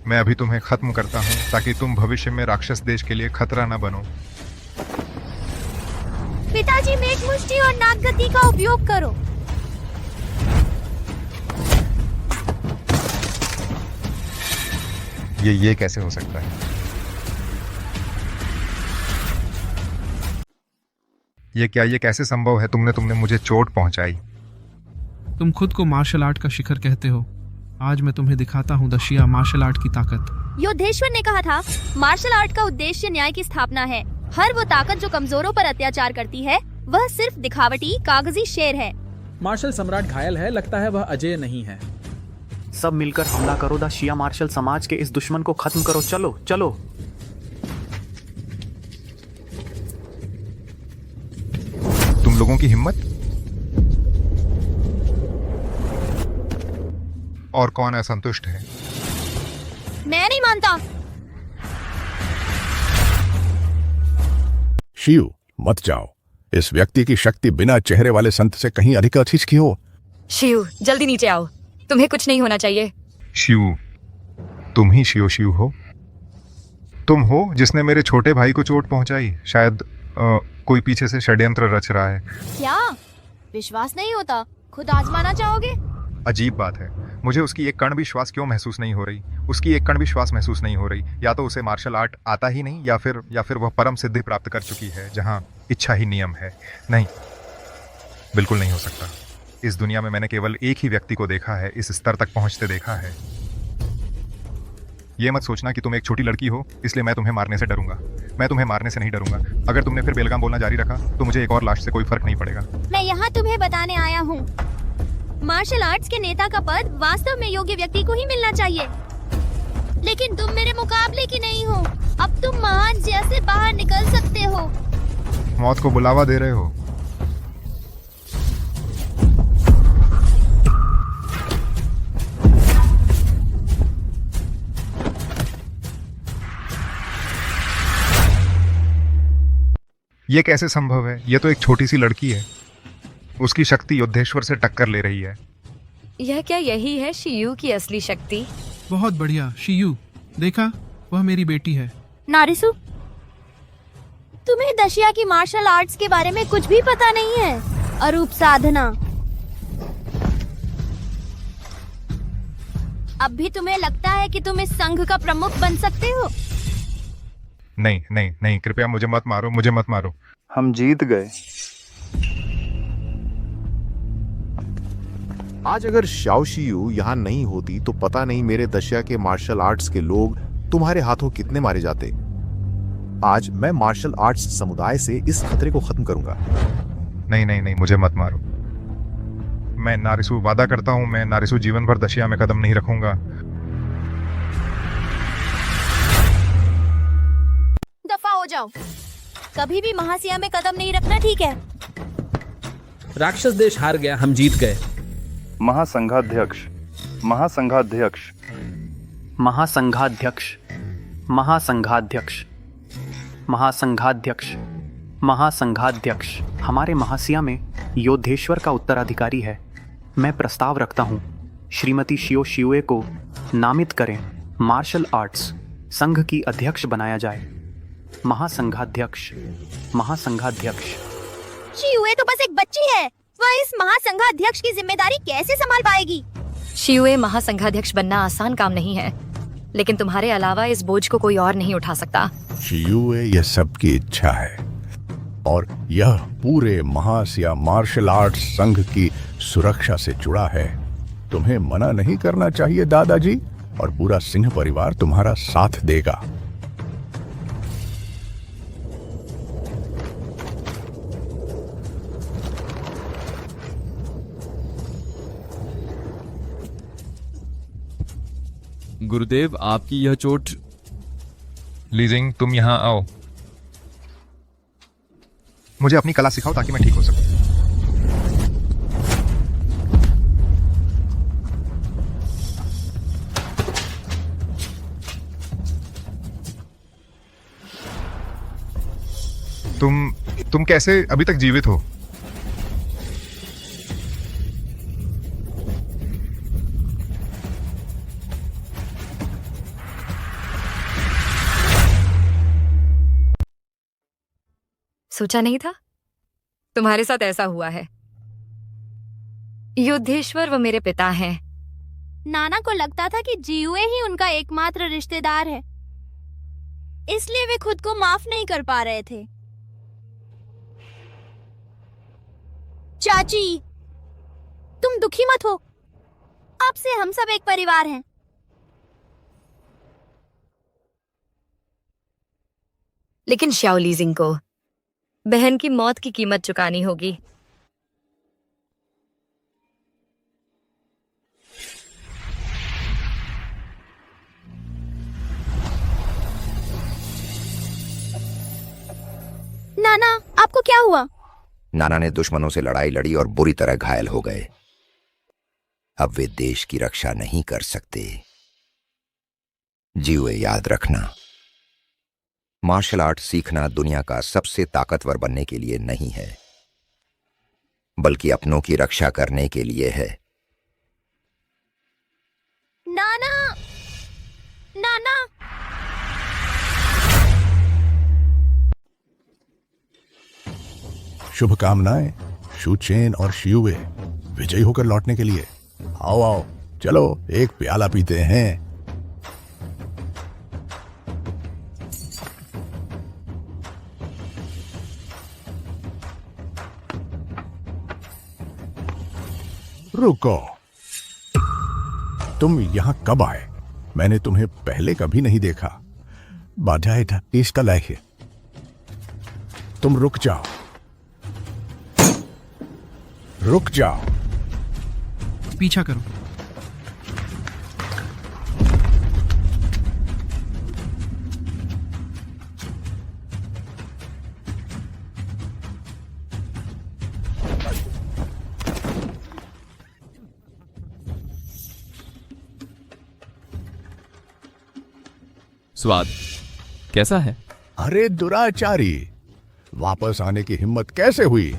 मैं अभी तुम्हें खत्म करता हूँ ताकि तुम भविष्य में राक्षस देश के लिए खतरा न बनो। पिताजी, मेघ मुष्टि और नाग गति का उपयोग करो। ये कैसे हो सकता है? ये कैसे संभव है? तुमने मुझे चोट पहुंचाई। तुम खुद को मार्शल आर्ट का शिखर कहते हो। आज मैं तुम्हें दिखाता हूँ दशिया मार्शल आर्ट की ताकत। योद्धेश्वर ने कहा था, मार्शल आर्ट का उद्देश्य न्याय की स्थापना है। हर वो ताकत जो कमजोरों पर अत्याचार करती है, वह सिर्फ दिखावटी कागजी शेर है। मार्शल सम्राट घायल है, लगता है वह अजय नहीं है। सब मिलकर हमला करो द शिया मार्शल समाज के इस दुश्मन को खत्म करो। चलो चलो। तुम लोगों की हिम्मत। और कौन असंतुष्ट है? मैं नहीं मानता। शिव, मत जाओ। इस व्यक्ति की शक्ति बिना चेहरे वाले संत से कहीं अधिक अच्छी की हो। शिव, जल्दी नीचे आओ, तुम्हें कुछ नहीं होना चाहिए। शिव, तुम ही शिव हो? तुम हो जिसने मेरे छोटे भाई को चोट पहुंचाई। शायद कोई पीछे से षड्यंत्र रच रहा है। क्या विश्वास नहीं होता? खुद आजमाना चाहोगे? अजीब बात है, मुझे उसकी एक कण भी श्वास क्यों महसूस नहीं हो रही। उसकी एक कण भी श्वास महसूस नहीं हो रही। या तो उसे मार्शल आर्ट आता ही नहीं, या फिर वह परम सिद्धि प्राप्त कर चुकी है जहां इच्छा ही नियम है। नहीं, बिल्कुल नहीं हो सकता। इस दुनिया में मैंने केवल एक ही व्यक्ति को देखा है, इस स्तर तक पहुंचते देखा है। ये मत सोचना कि तुम एक छोटी लड़की हो इसलिए मैं तुम्हें मारने से डरूंगा। मैं तुम्हें मारने से नहीं डरूंगा। अगर तुमने फिर बेलगाम बोलना जारी रखा तो मुझे एक और लाश से कोई फर्क नहीं पड़ेगा। मैं यहाँ तुम्हें बताने आया हूँ, मार्शल आर्ट्स के नेता का पद वास्तव में योग्य व्यक्ति को ही मिलना चाहिए। लेकिन तुम मेरे मुकाबले की नहीं हो। अब तुम महान जैसे बाहर निकल सकते हो। मौत को बुलावा दे रहे हो। ये कैसे संभव है? ये तो एक छोटी सी लड़की है। उसकी शक्ति योद्धेश्वर से टक्कर ले रही है। यह क्या यही है शियू की असली शक्ति? बहुत बढ़िया शियू, देखा, वह मेरी बेटी है। नारिसु, तुम्हें दशिया की मार्शल आर्ट्स के बारे में कुछ भी पता नहीं है। अरूप साधना। अब भी तुम्हें लगता है कि तुम इस संघ का प्रमुख बन सकते हो? नहीं नहीं नहीं, कृपया मुझे मत मारो, मुझे मत मारो। हम जीत गए। आज अगर शाओशियू यहाँ नहीं होती तो पता नहीं मेरे दशिया के मार्शल आर्ट्स के लोग तुम्हारे हाथों कितने मारे जाते। आज मैं मार्शल आर्ट्स समुदाय से इस खतरे को खत्म करूंगा। नहीं नहीं नहीं, मुझे मत मारो। मैं नारिसु वादा करता हूँ, मैं नारिसु जीवन भर दशिया में कदम नहीं रखूंगा। दफा हो जाओ। कभी भी महासिया में कदम नहीं रखना, ठीक है? राक्षस देश हार गया, हम जीत गए। महासंघाध्यक्ष, महासंघाध्यक्ष, महासंघाध्यक्ष, महासंघाध्यक्ष, महासंघाध्यक्ष, महासंघाध्यक्ष। हमारे महासिया में योद्धेश्वर का उत्तराधिकारी है। मैं प्रस्ताव रखता हूँ, श्रीमती शियो शियुए को नामित करें। मार्शल आर्ट्स संघ की अध्यक्ष बनाया जाए। महासंघाध्यक्ष, महासंघाध्यक्ष। शियुए तो बस एक बच्ची है। वह इस महासंघाध्यक्ष की जिम्मेदारी कैसे संभाल पाएगी? शियुए महासंघाध्यक्ष बनना आसान काम नहीं है, लेकिन तुम्हारे अलावा इस बोझ को कोई और नहीं उठा सकता। शियुए यह सबकी इच्छा है और यह पूरे महासिया मार्शल आर्ट्स संघ की सुरक्षा से जुड़ा है। तुम्हें मना नहीं करना चाहिए दादाजी, और पूरा सिंह परिवार तुम्हारा साथ देगा। गुरुदेव, आपकी यह चोट। लीजिंग, तुम यहाँ आओ। मुझे अपनी कला सिखाओ ताकि मैं ठीक हो सकूं। तुम कैसे अभी तक जीवित हो? सोचा नहीं था तुम्हारे साथ ऐसा हुआ है। युद्धेश्वर वो मेरे पिता हैं। नाना को लगता था कि जीवे ही उनका एकमात्र रिश्तेदार है, इसलिए वे खुद को माफ नहीं कर पा रहे थे। चाची, तुम दुखी मत हो, आपसे हम सब एक परिवार हैं। लेकिन शाओली जिंग को बहन की मौत की कीमत चुकानी होगी। नाना, आपको क्या हुआ? नाना ने दुश्मनों से लड़ाई लड़ी और बुरी तरह घायल हो गए। अब वे देश की रक्षा नहीं कर सकते। जीवे, याद रखना, मार्शल आर्ट सीखना दुनिया का सबसे ताकतवर बनने के लिए नहीं है, बल्कि अपनों की रक्षा करने के लिए है। नाना, नाना, शुभकामनाएं शू चेन और शियुए विजयी होकर लौटने के लिए। आओ आओ, चलो एक प्याला पीते हैं। रुको, तुम यहां कब आए? मैंने तुम्हें पहले कभी नहीं देखा। बाधाए था इसका लायक। तुम रुक जाओ, रुक जाओ। पीछा करो। स्वाद कैसा है? अरे दुराचारी, वापस आने की हिम्मत कैसे हुई?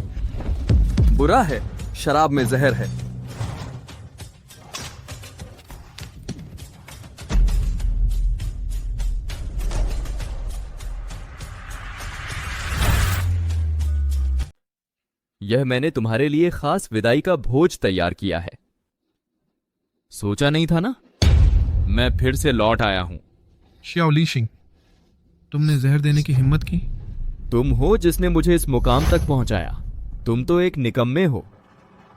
बुरा है, शराब में जहर है। यह मैंने तुम्हारे लिए खास विदाई का भोज तैयार किया है। सोचा नहीं था ना, मैं फिर से लौट आया हूं। शियाओ लीशिंग, तुमने जहर देने की हिम्मत की? तुम हो जिसने मुझे इस मुकाम तक पहुंचाया। तुम तो एक निकम्मे हो।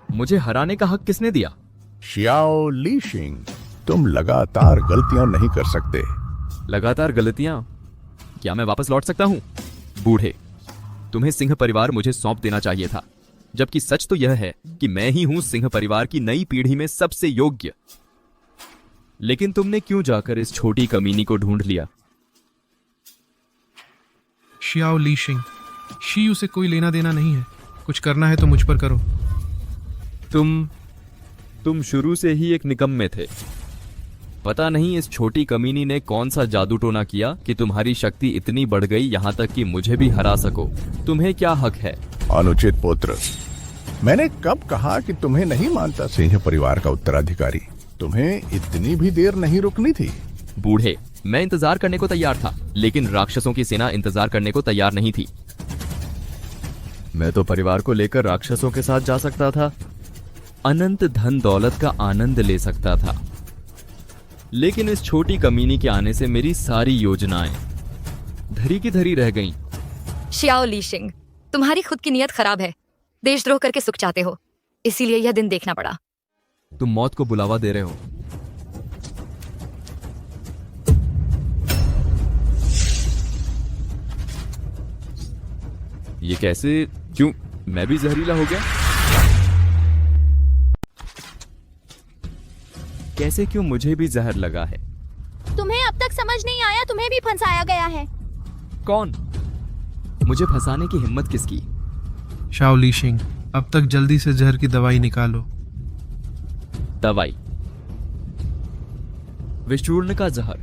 मुझे हराने का हक किसने दिया? शियाओ लीशिंग, तुम लगातार गलतियां नहीं कर सकते। लगातार गलतियां? क्या मैं वापस लौट सकता हूं? बूढ़े, तुम्हें सिंह परिवार मुझे सौंप देना चाहिए था, जबकि सच तो यह है कि मैं ही हूं सिंह परिवार की नई पीढ़ी में सबसे योग्य। लेकिन तुमने क्यों जाकर इस छोटी कमीनी को ढूंढ लिया? शियाओ लीशिंग, शीयू से कोई लेना देना नहीं है। कुछ करना है तो मुझ पर करो। तुम शुरू से ही एक निकम्मे थे। पता नहीं इस छोटी कमीनी ने कौन सा जादू टोना किया कि तुम्हारी शक्ति इतनी बढ़ गई, यहां तक कि मुझे भी हरा सको। तुम्हें क्या हक है? अनुचित पुत्र, मैंने कब कहा कि तुम्हें नहीं मानता सिंह परिवार का उत्तराधिकारी? तुम्हें इतनी भी देर नहीं रुकनी थी। बूढ़े, मैं इंतजार करने को तैयार था, लेकिन राक्षसों की सेना इंतजार करने को तैयार नहीं थी। मैं तो परिवार को लेकर राक्षसों के साथ जा सकता था, अनंत धन दौलत का आनंद ले सकता था। लेकिन इस छोटी कमीनी के आने से मेरी सारी योजनाएं धरी की धरी रह गईं। शियाओ लीशिंग, तुम्हारी खुद की नीयत खराब है। देशद्रोह करके सुख चाहते हो, इसीलिए यह दिन देखना पड़ा। तुम मौत को बुलावा दे रहे हो। ये कैसे? क्यों मैं भी जहरीला हो गया? कैसे? क्यों मुझे भी जहर लगा है? तुम्हें अब तक समझ नहीं आया तुम्हें भी फंसाया गया है। कौन? मुझे फंसाने की हिम्मत किसकी? शाओ लीशिंग, अब तक जल्दी से जहर की दवाई निकालो। दवाई? विषचूर्ण का जहर?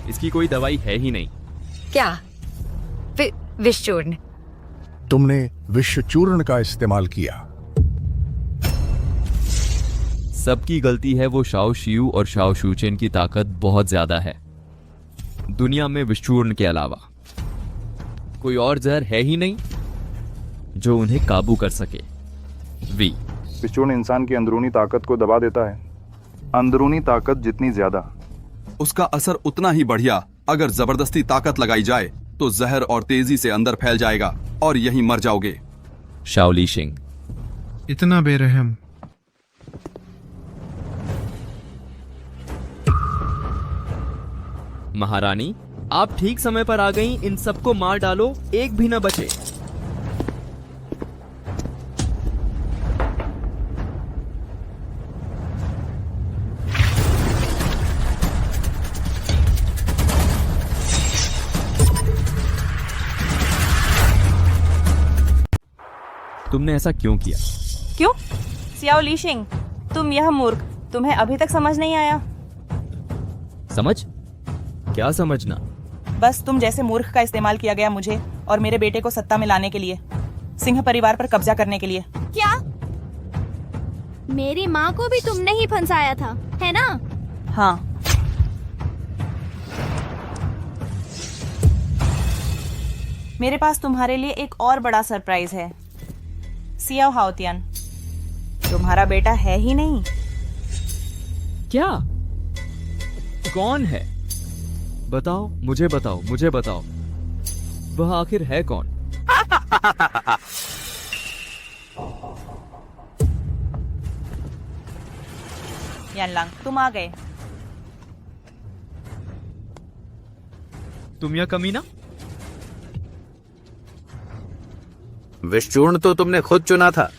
इसकी कोई दवाई है ही नहीं। क्या? विषचूर्ण? तुमने विषचूर्ण का इस्तेमाल किया। सबकी गलती है। वो शाओ शियू और शाओ शूचेन की ताकत बहुत ज्यादा है। दुनिया में विषचूर्ण के अलावा कोई और जहर है ही नहीं जो उन्हें काबू कर सके। विषचूर्ण इंसान की अंदरूनी ताकत को दबा देता है। अंदरूनी ताकत जितनी ज्यादा, उसका असर उतना ही बढ़िया। अगर जबरदस्ती ताकत लगाई जाए तो जहर और तेजी से अंदर फैल जाएगा और यहीं मर जाओगे। शाओ लीशिंग, इतना बेरहम। महारानी, आप ठीक समय पर आ गईं। इन सबको मार डालो, एक भी न बचे। तुमने ऐसा क्यों किया? क्यों? सियाओ लीशिंग, तुम यह मूर्ख, तुम्हें अभी तक समझ नहीं आया? समझ? क्या समझना? बस तुम जैसे मूर्ख का इस्तेमाल किया गया मुझे और मेरे बेटे को सत्ता में लाने के लिए, सिंह परिवार पर कब्जा करने के लिए। क्या? मेरी माँ को भी तुमने ही फंसाया था, है ना? हाँ। मेरे पास तुम्हारे लिए एक और बड़ा सरप्राइज है। सियाओ हाओतियन, तुम्हारा बेटा है ही नहीं। क्या? कौन है? बताओ, मुझे बताओ, मुझे बताओ। वह आखिर है कौन? यानलांग, तुम आ गए। तुम या कमीना? विषचूर्ण तो तुमने खुद चुना था।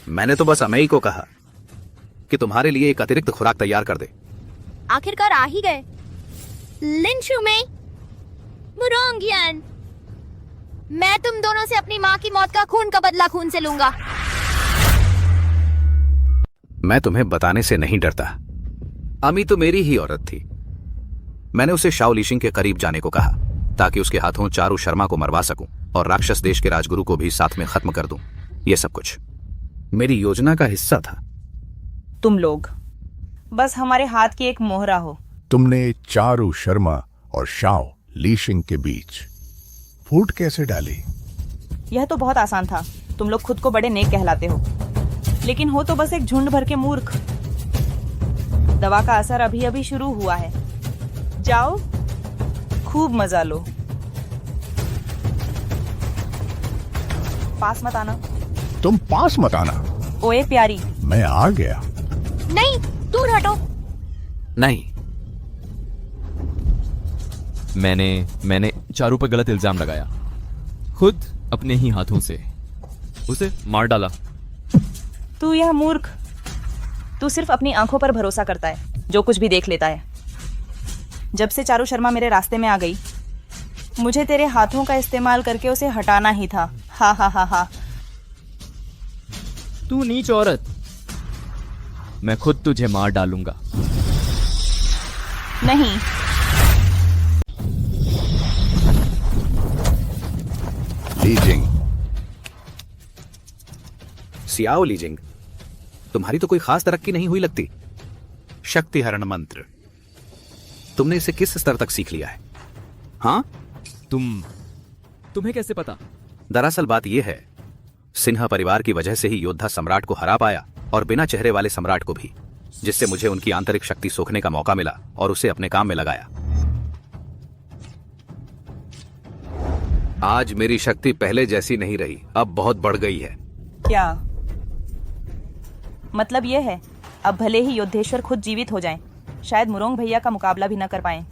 मैंने तो बस अमेई को कहा कि तुम्हारे लिए एक अतिरिक्त खुराक तैयार कर दे। आखिरकार आ ही गए। लिन शुमेई, मुरोंगियन, मैं तुम दोनों से अपनी माँ की मौत का खून का बदला खून से लूंगा। मैं तुम्हें बताने से नहीं डरता। अमी तो मेरी ही औरत थी। मैंने उसे शाओ लीशिंग के करीब जाने को कहा ताकि उसके हाथों चारू शर्मा को मरवा सकूं और राक्षस देश के राजगुरु को भी साथ में खत्म कर दूं। यह सब कुछ मेरी योजना का हिस्सा था। तुम लोग बस हमारे हाथ की एक मोहरा हो। तुमने चारू शर्मा और शाओ लीशिंग के बीच फूट कैसे डाली? यह तो बहुत आसान था। तुम लोग खुद को बड़े नेक कहलाते हो, लेकिन हो तो बस एक झुंड भर के मूर्ख। दवा का असर अभी अभी शुरू हुआ है। जाओ, खूब मजा लो। पास मत आना। तुम पास मत आना। ओए प्यारी, मैं आ गया। नहीं, दूर हटो। नहीं, मैंने चारू पर गलत इल्जाम लगाया। खुद अपने ही हाथों से उसे मार डाला। तू यह मूर्ख, तू सिर्फ अपनी आंखों पर भरोसा करता है, जो कुछ भी देख लेता है। जब से चारू शर्मा मेरे रास्ते में आ गई, मुझे तेरे हाथों का इस्तेमाल करके उसे हटाना ही था। हा हा हा हा। तू नीच औरत, मैं खुद तुझे मार डालूंगा। नहीं, लीजिंग। सियाओ लीजिंग, तुम्हारी तो कोई खास तरक्की नहीं हुई लगती। शक्ति हरण मंत्र, तुमने इसे किस स्तर तक सीख लिया है? हाँ, तुम्हें कैसे पता? दरअसल बात यह है, सिन्हा परिवार की वजह से ही योद्धा सम्राट को हरा पाया और बिना चेहरे वाले सम्राट को भी, जिससे मुझे उनकी आंतरिक शक्ति सोखने का मौका मिला और उसे अपने काम में लगाया। आज मेरी शक्ति पहले जैसी नहीं रही, अब बहुत बढ़ गई है। क्या मतलब यह है? अब भले ही योद्धेश्वर खुद जीवित हो जाएं, शायद मुरोंग भैया का मुकाबला भी न कर पाएं।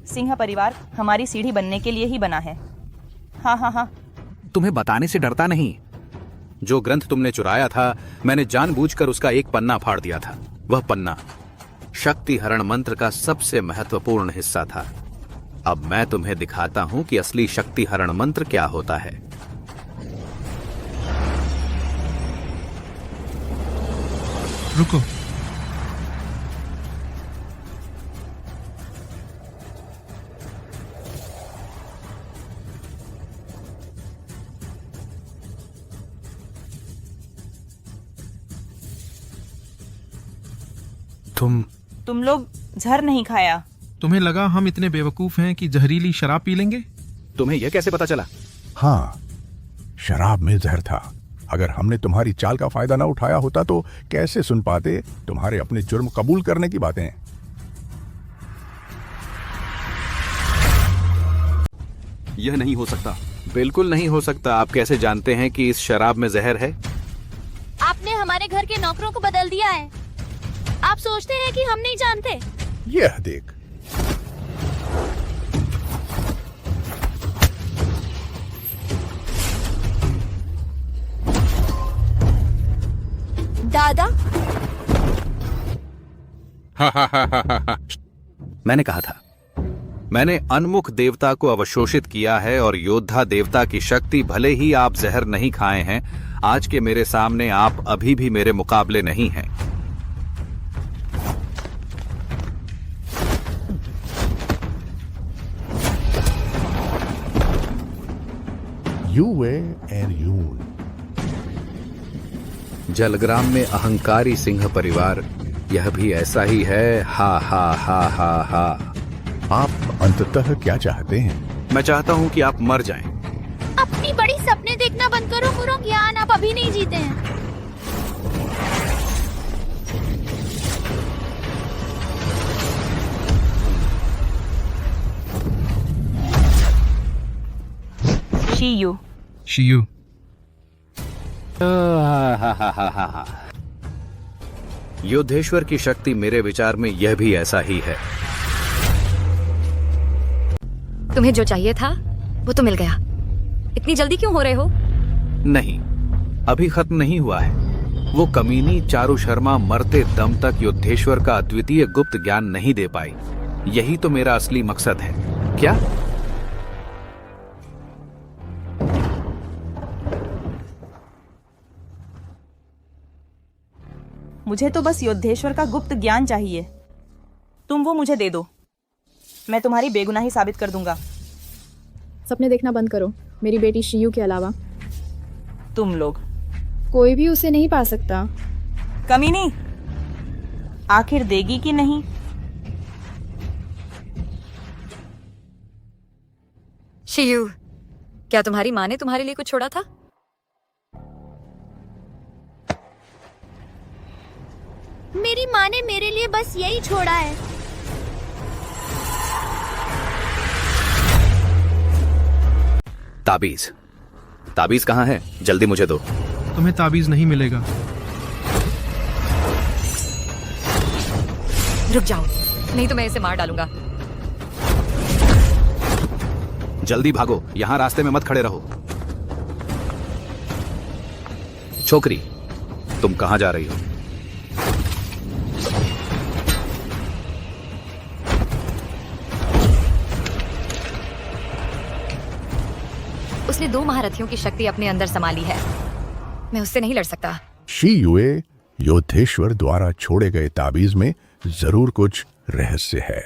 सिंह परिवार हमारी सीढ़ी बनने के लिए ही बना है। हाँ हाँ हाँ। तुम्हें बताने से डरता नहीं। जो ग्रंथ तुमने चुराया था, मैंने जानबूझकर उसका एक पन्ना फाड़ दिया था। वह पन्ना शक्ति हरण मंत्र का सबसे महत्वपूर्ण हिस्सा था। अब मैं तुम्हें दिखाता हूं कि असली शक्ति हरण मंत्र क्या होता है। रुको। तुम लोग जहर नहीं खाया। तुम्हें लगा हम इतने बेवकूफ हैं कि जहरीली शराब पी लेंगे? तुम्हें यह कैसे पता चला? हाँ, शराब में जहर था। अगर हमने तुम्हारी चाल का फायदा ना उठाया होता तो कैसे सुन पाते तुम्हारे अपने जुर्म कबूल करने की बातें। यह नहीं हो सकता। बिल्कुल नहीं हो सकता। आप कैसे जानते हैं कि इस शराब में जहर है? आपने हमारे घर के नौकरों को बदल दिया है। आप सोचते हैं कि हम नहीं जानते? यह देख। दादा, मैंने कहा था। मैंने अनमुख देवता को अवशोषित किया है और योद्धा देवता की शक्ति भले ही आप जहर नहीं खाए हैं, आज के मेरे सामने आप अभी भी मेरे मुकाबले नहीं हैं। युवे एंड यून। जलग्राम में अहंकारी सिंह परिवार, यह भी ऐसा ही है। हा हा हा हा हा। आप अंततः क्या चाहते हैं? मैं चाहता हूं कि आप मर जाएं। अपनी बड़ी सपने देखना बंद करो मुरो ज्ञान, आप अभी नहीं जीते हैं। शियू। योद्धेश्वर की शक्ति मेरे विचार में यह भी ऐसा ही है। तुम्हें जो चाहिए था वो तो मिल गया। इतनी जल्दी क्यों हो रहे हो? नहीं, अभी खत्म नहीं हुआ है। वो कमीनी चारू शर्मा मरते दम तक योद्धेश्वर का अद्वितीय गुप्त ज्ञान नहीं दे पाई। यही तो मेरा असली मकसद है। क्या? मुझे तो बस योद्धेश्वर का गुप्त ज्ञान चाहिए। तुम वो मुझे दे दो, मैं तुम्हारी बेगुनाही साबित कर दूंगा। सपने देखना बंद करो। मेरी बेटी शियू के अलावा तुम लोग कोई भी उसे नहीं पा सकता। कमीनी, आखिर देगी कि नहीं? शियू, क्या तुम्हारी माँ ने तुम्हारे लिए कुछ छोड़ा था? मेरी माँ ने मेरे लिए बस यही छोड़ा है। ताबीज। ताबीज कहाँ है? जल्दी मुझे दो। तुम्हें ताबीज नहीं मिलेगा। रुक जाओ, नहीं तो मैं इसे मार डालूंगा। जल्दी भागो, यहां रास्ते में मत खड़े रहो। छोकरी, तुम कहां जा रही हो? उसने 2 महारथियों की शक्ति अपने अंदर संभाली है। मैं उससे नहीं लड़ सकता। शियुए, योद्धेश्वर द्वारा छोड़े गए ताबीज में जरूर कुछ रहस्य है।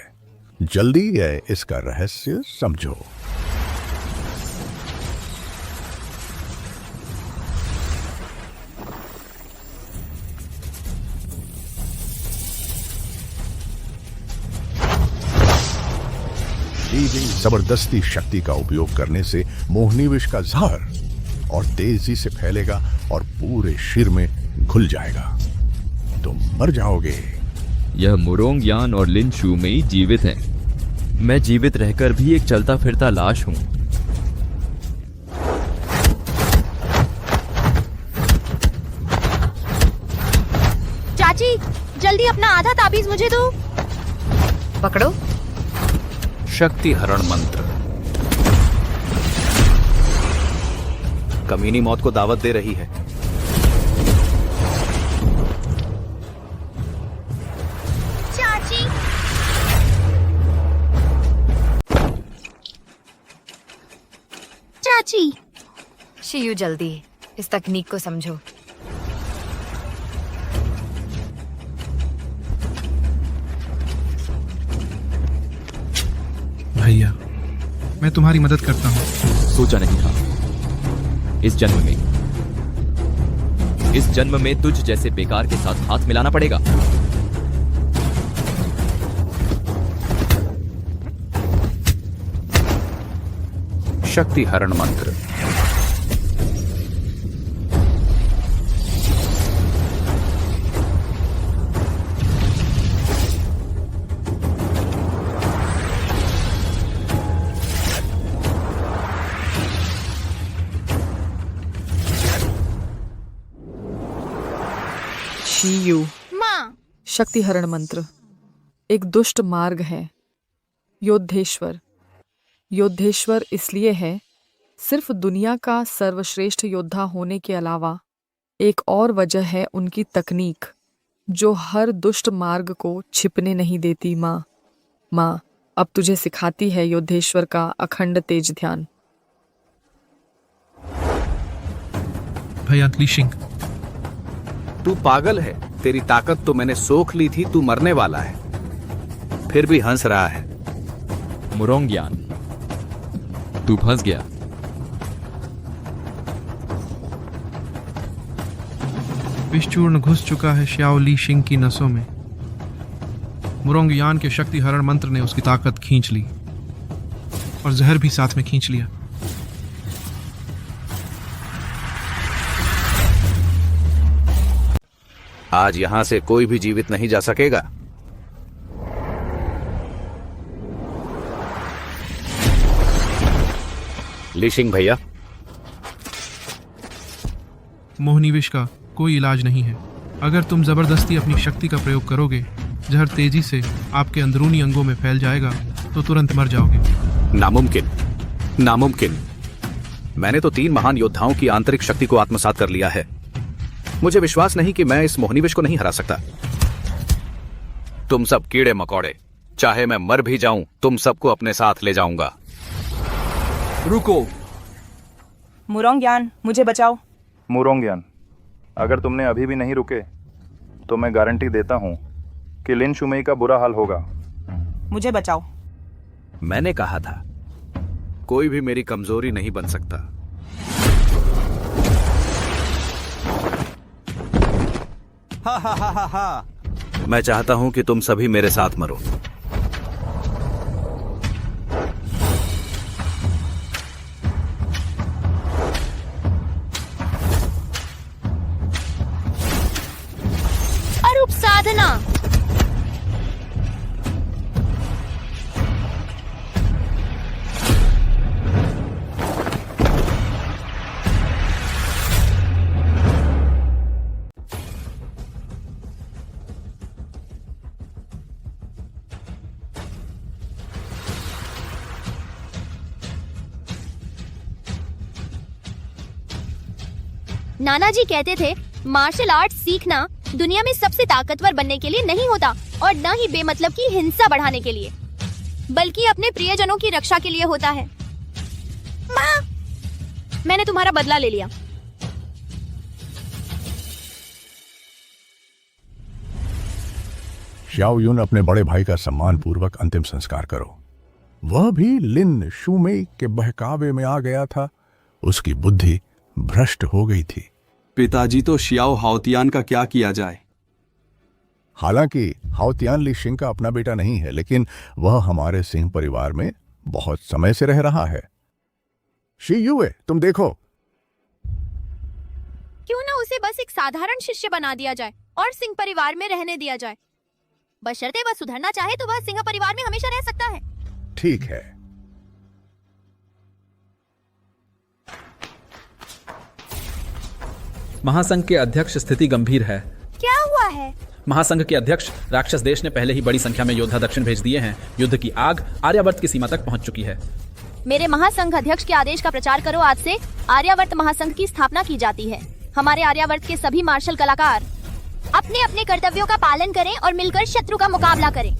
जल्दी इसका रहस्य समझो। जबरदस्ती शक्ति का उपयोग करने से मोहिनी विष का जहर और तेजी से फैलेगा और पूरे शरीर में घुल जाएगा। तुम मर जाओगे। यह मुरोंग यान और लिन शू में ही जीवित हैं। मैं जीवित रहकर भी एक चलता फिरता लाश हूं। चाची, जल्दी अपना आधा ताबीज मुझे दो। पकड़ो। शक्ति हरण मंत्र। कमीनी मौत को दावत दे रही है। चाची, जी। शियू जल्दी इस तकनीक को समझो। भैया, मैं तुम्हारी मदद करता हूँ। सोचा नहीं था इस जन्म में तुझ जैसे बेकार के साथ हाथ मिलाना पड़ेगा। शक्ति हरण मंत्र। शियू, माँ। शक्तिहरण मंत्र एक दुष्ट मार्ग है। योद्धेश्वर इसलिए है, सिर्फ दुनिया का सर्वश्रेष्ठ योद्धा होने के अलावा एक और वजह है उनकी तकनीक, जो हर दुष्ट मार्ग को छिपने नहीं देती। माँ, अब तुझे सिखाती है योद्धेश्वर का अखंड तेज ध्यान। भैया लीशिंग, तू पागल है। तेरी ताकत तो मैंने सोख ली थी। तू मरने वाला है, फिर भी हंस रहा है। मुरोंगयान, तू फंस गया। विषचूर्ण घुस चुका है श्याओ लीशिंग की नसों में। मुरोंगयान के शक्ति हरण मंत्र ने उसकी ताकत खींच ली और जहर भी साथ में खींच लिया। आज यहां से कोई भी जीवित नहीं जा सकेगा। लीशिंग भैया, मोहनीविश का कोई इलाज नहीं है। अगर तुम जबरदस्ती अपनी शक्ति का प्रयोग करोगे, जहर तेजी से आपके अंदरूनी अंगों में फैल जाएगा तो तुरंत मर जाओगे। नामुमकिन। मैंने तो 3 महान योद्धाओं की आंतरिक शक्ति को आत्मसात कर लिया है। मुझे विश्वास नहीं कि मैं इस मोहनीविश को नहीं हरा सकता। तुम सब कीड़े मकोड़े, चाहे मैं मर भी जाऊं, तुम सबको अपने साथ ले जाऊंगा। रुको। मुरोंगयान, मुझे बचाओ। मुरोंगयान, अगर तुमने अभी भी नहीं रुके तो मैं गारंटी देता हूं कि लिन शुमेई का बुरा हाल होगा। मुझे बचाओ। मैंने कहा था, कोई भी मेरी कमजोरी नहीं बन सकता। हा हा हा हा हा। मैं चाहता हूं कि तुम सभी मेरे साथ मरो। अरूप साधना। नाना जी कहते थे, मार्शल आर्ट सीखना दुनिया में सबसे ताकतवर बनने के लिए नहीं होता और न ही बेमतलब की हिंसा बढ़ाने के लिए, बल्कि अपने प्रियजनों की रक्षा के लिए होता है। माँ, मैंने तुम्हारा बदला ले लिया। श्याओ युन, अपने बड़े भाई का सम्मान पूर्वक अंतिम संस्कार करो। वह भी लिन शुमेई के बहकावे में आ गया था। उसकी बुद्धि भ्रष्ट हो गई थी। पिताजी, तो शियाओ हाओतियान का क्या किया जाए? हालांकि हाओतियान लीशिंग का अपना बेटा नहीं है, लेकिन वह हमारे सिंह परिवार में बहुत समय से रह रहा है। शीयुए, तुम देखो। क्यों ना उसे बस एक साधारण शिष्य बना दिया जाए और सिंह परिवार में रहने दिया जाए। बशर्ते वह सुधरना चाहे तो वह सिंह परिवार में हमेशा रह सकता है। ठीक है। महासंघ के अध्यक्ष, स्थिति गंभीर है। क्या हुआ है? महासंघ के अध्यक्ष, राक्षस देश ने पहले ही बड़ी संख्या में योद्धा दक्षिण भेज दिए हैं। युद्ध की आग आर्यावर्त की सीमा तक पहुंच चुकी है। मेरे महासंघ अध्यक्ष के आदेश का प्रचार करो। आज से आर्यावर्त महासंघ की स्थापना की जाती है। हमारे आर्यावर्त के सभी मार्शल कलाकार अपने अपने कर्तव्यों का पालन करें और मिलकर शत्रु का मुकाबला करें।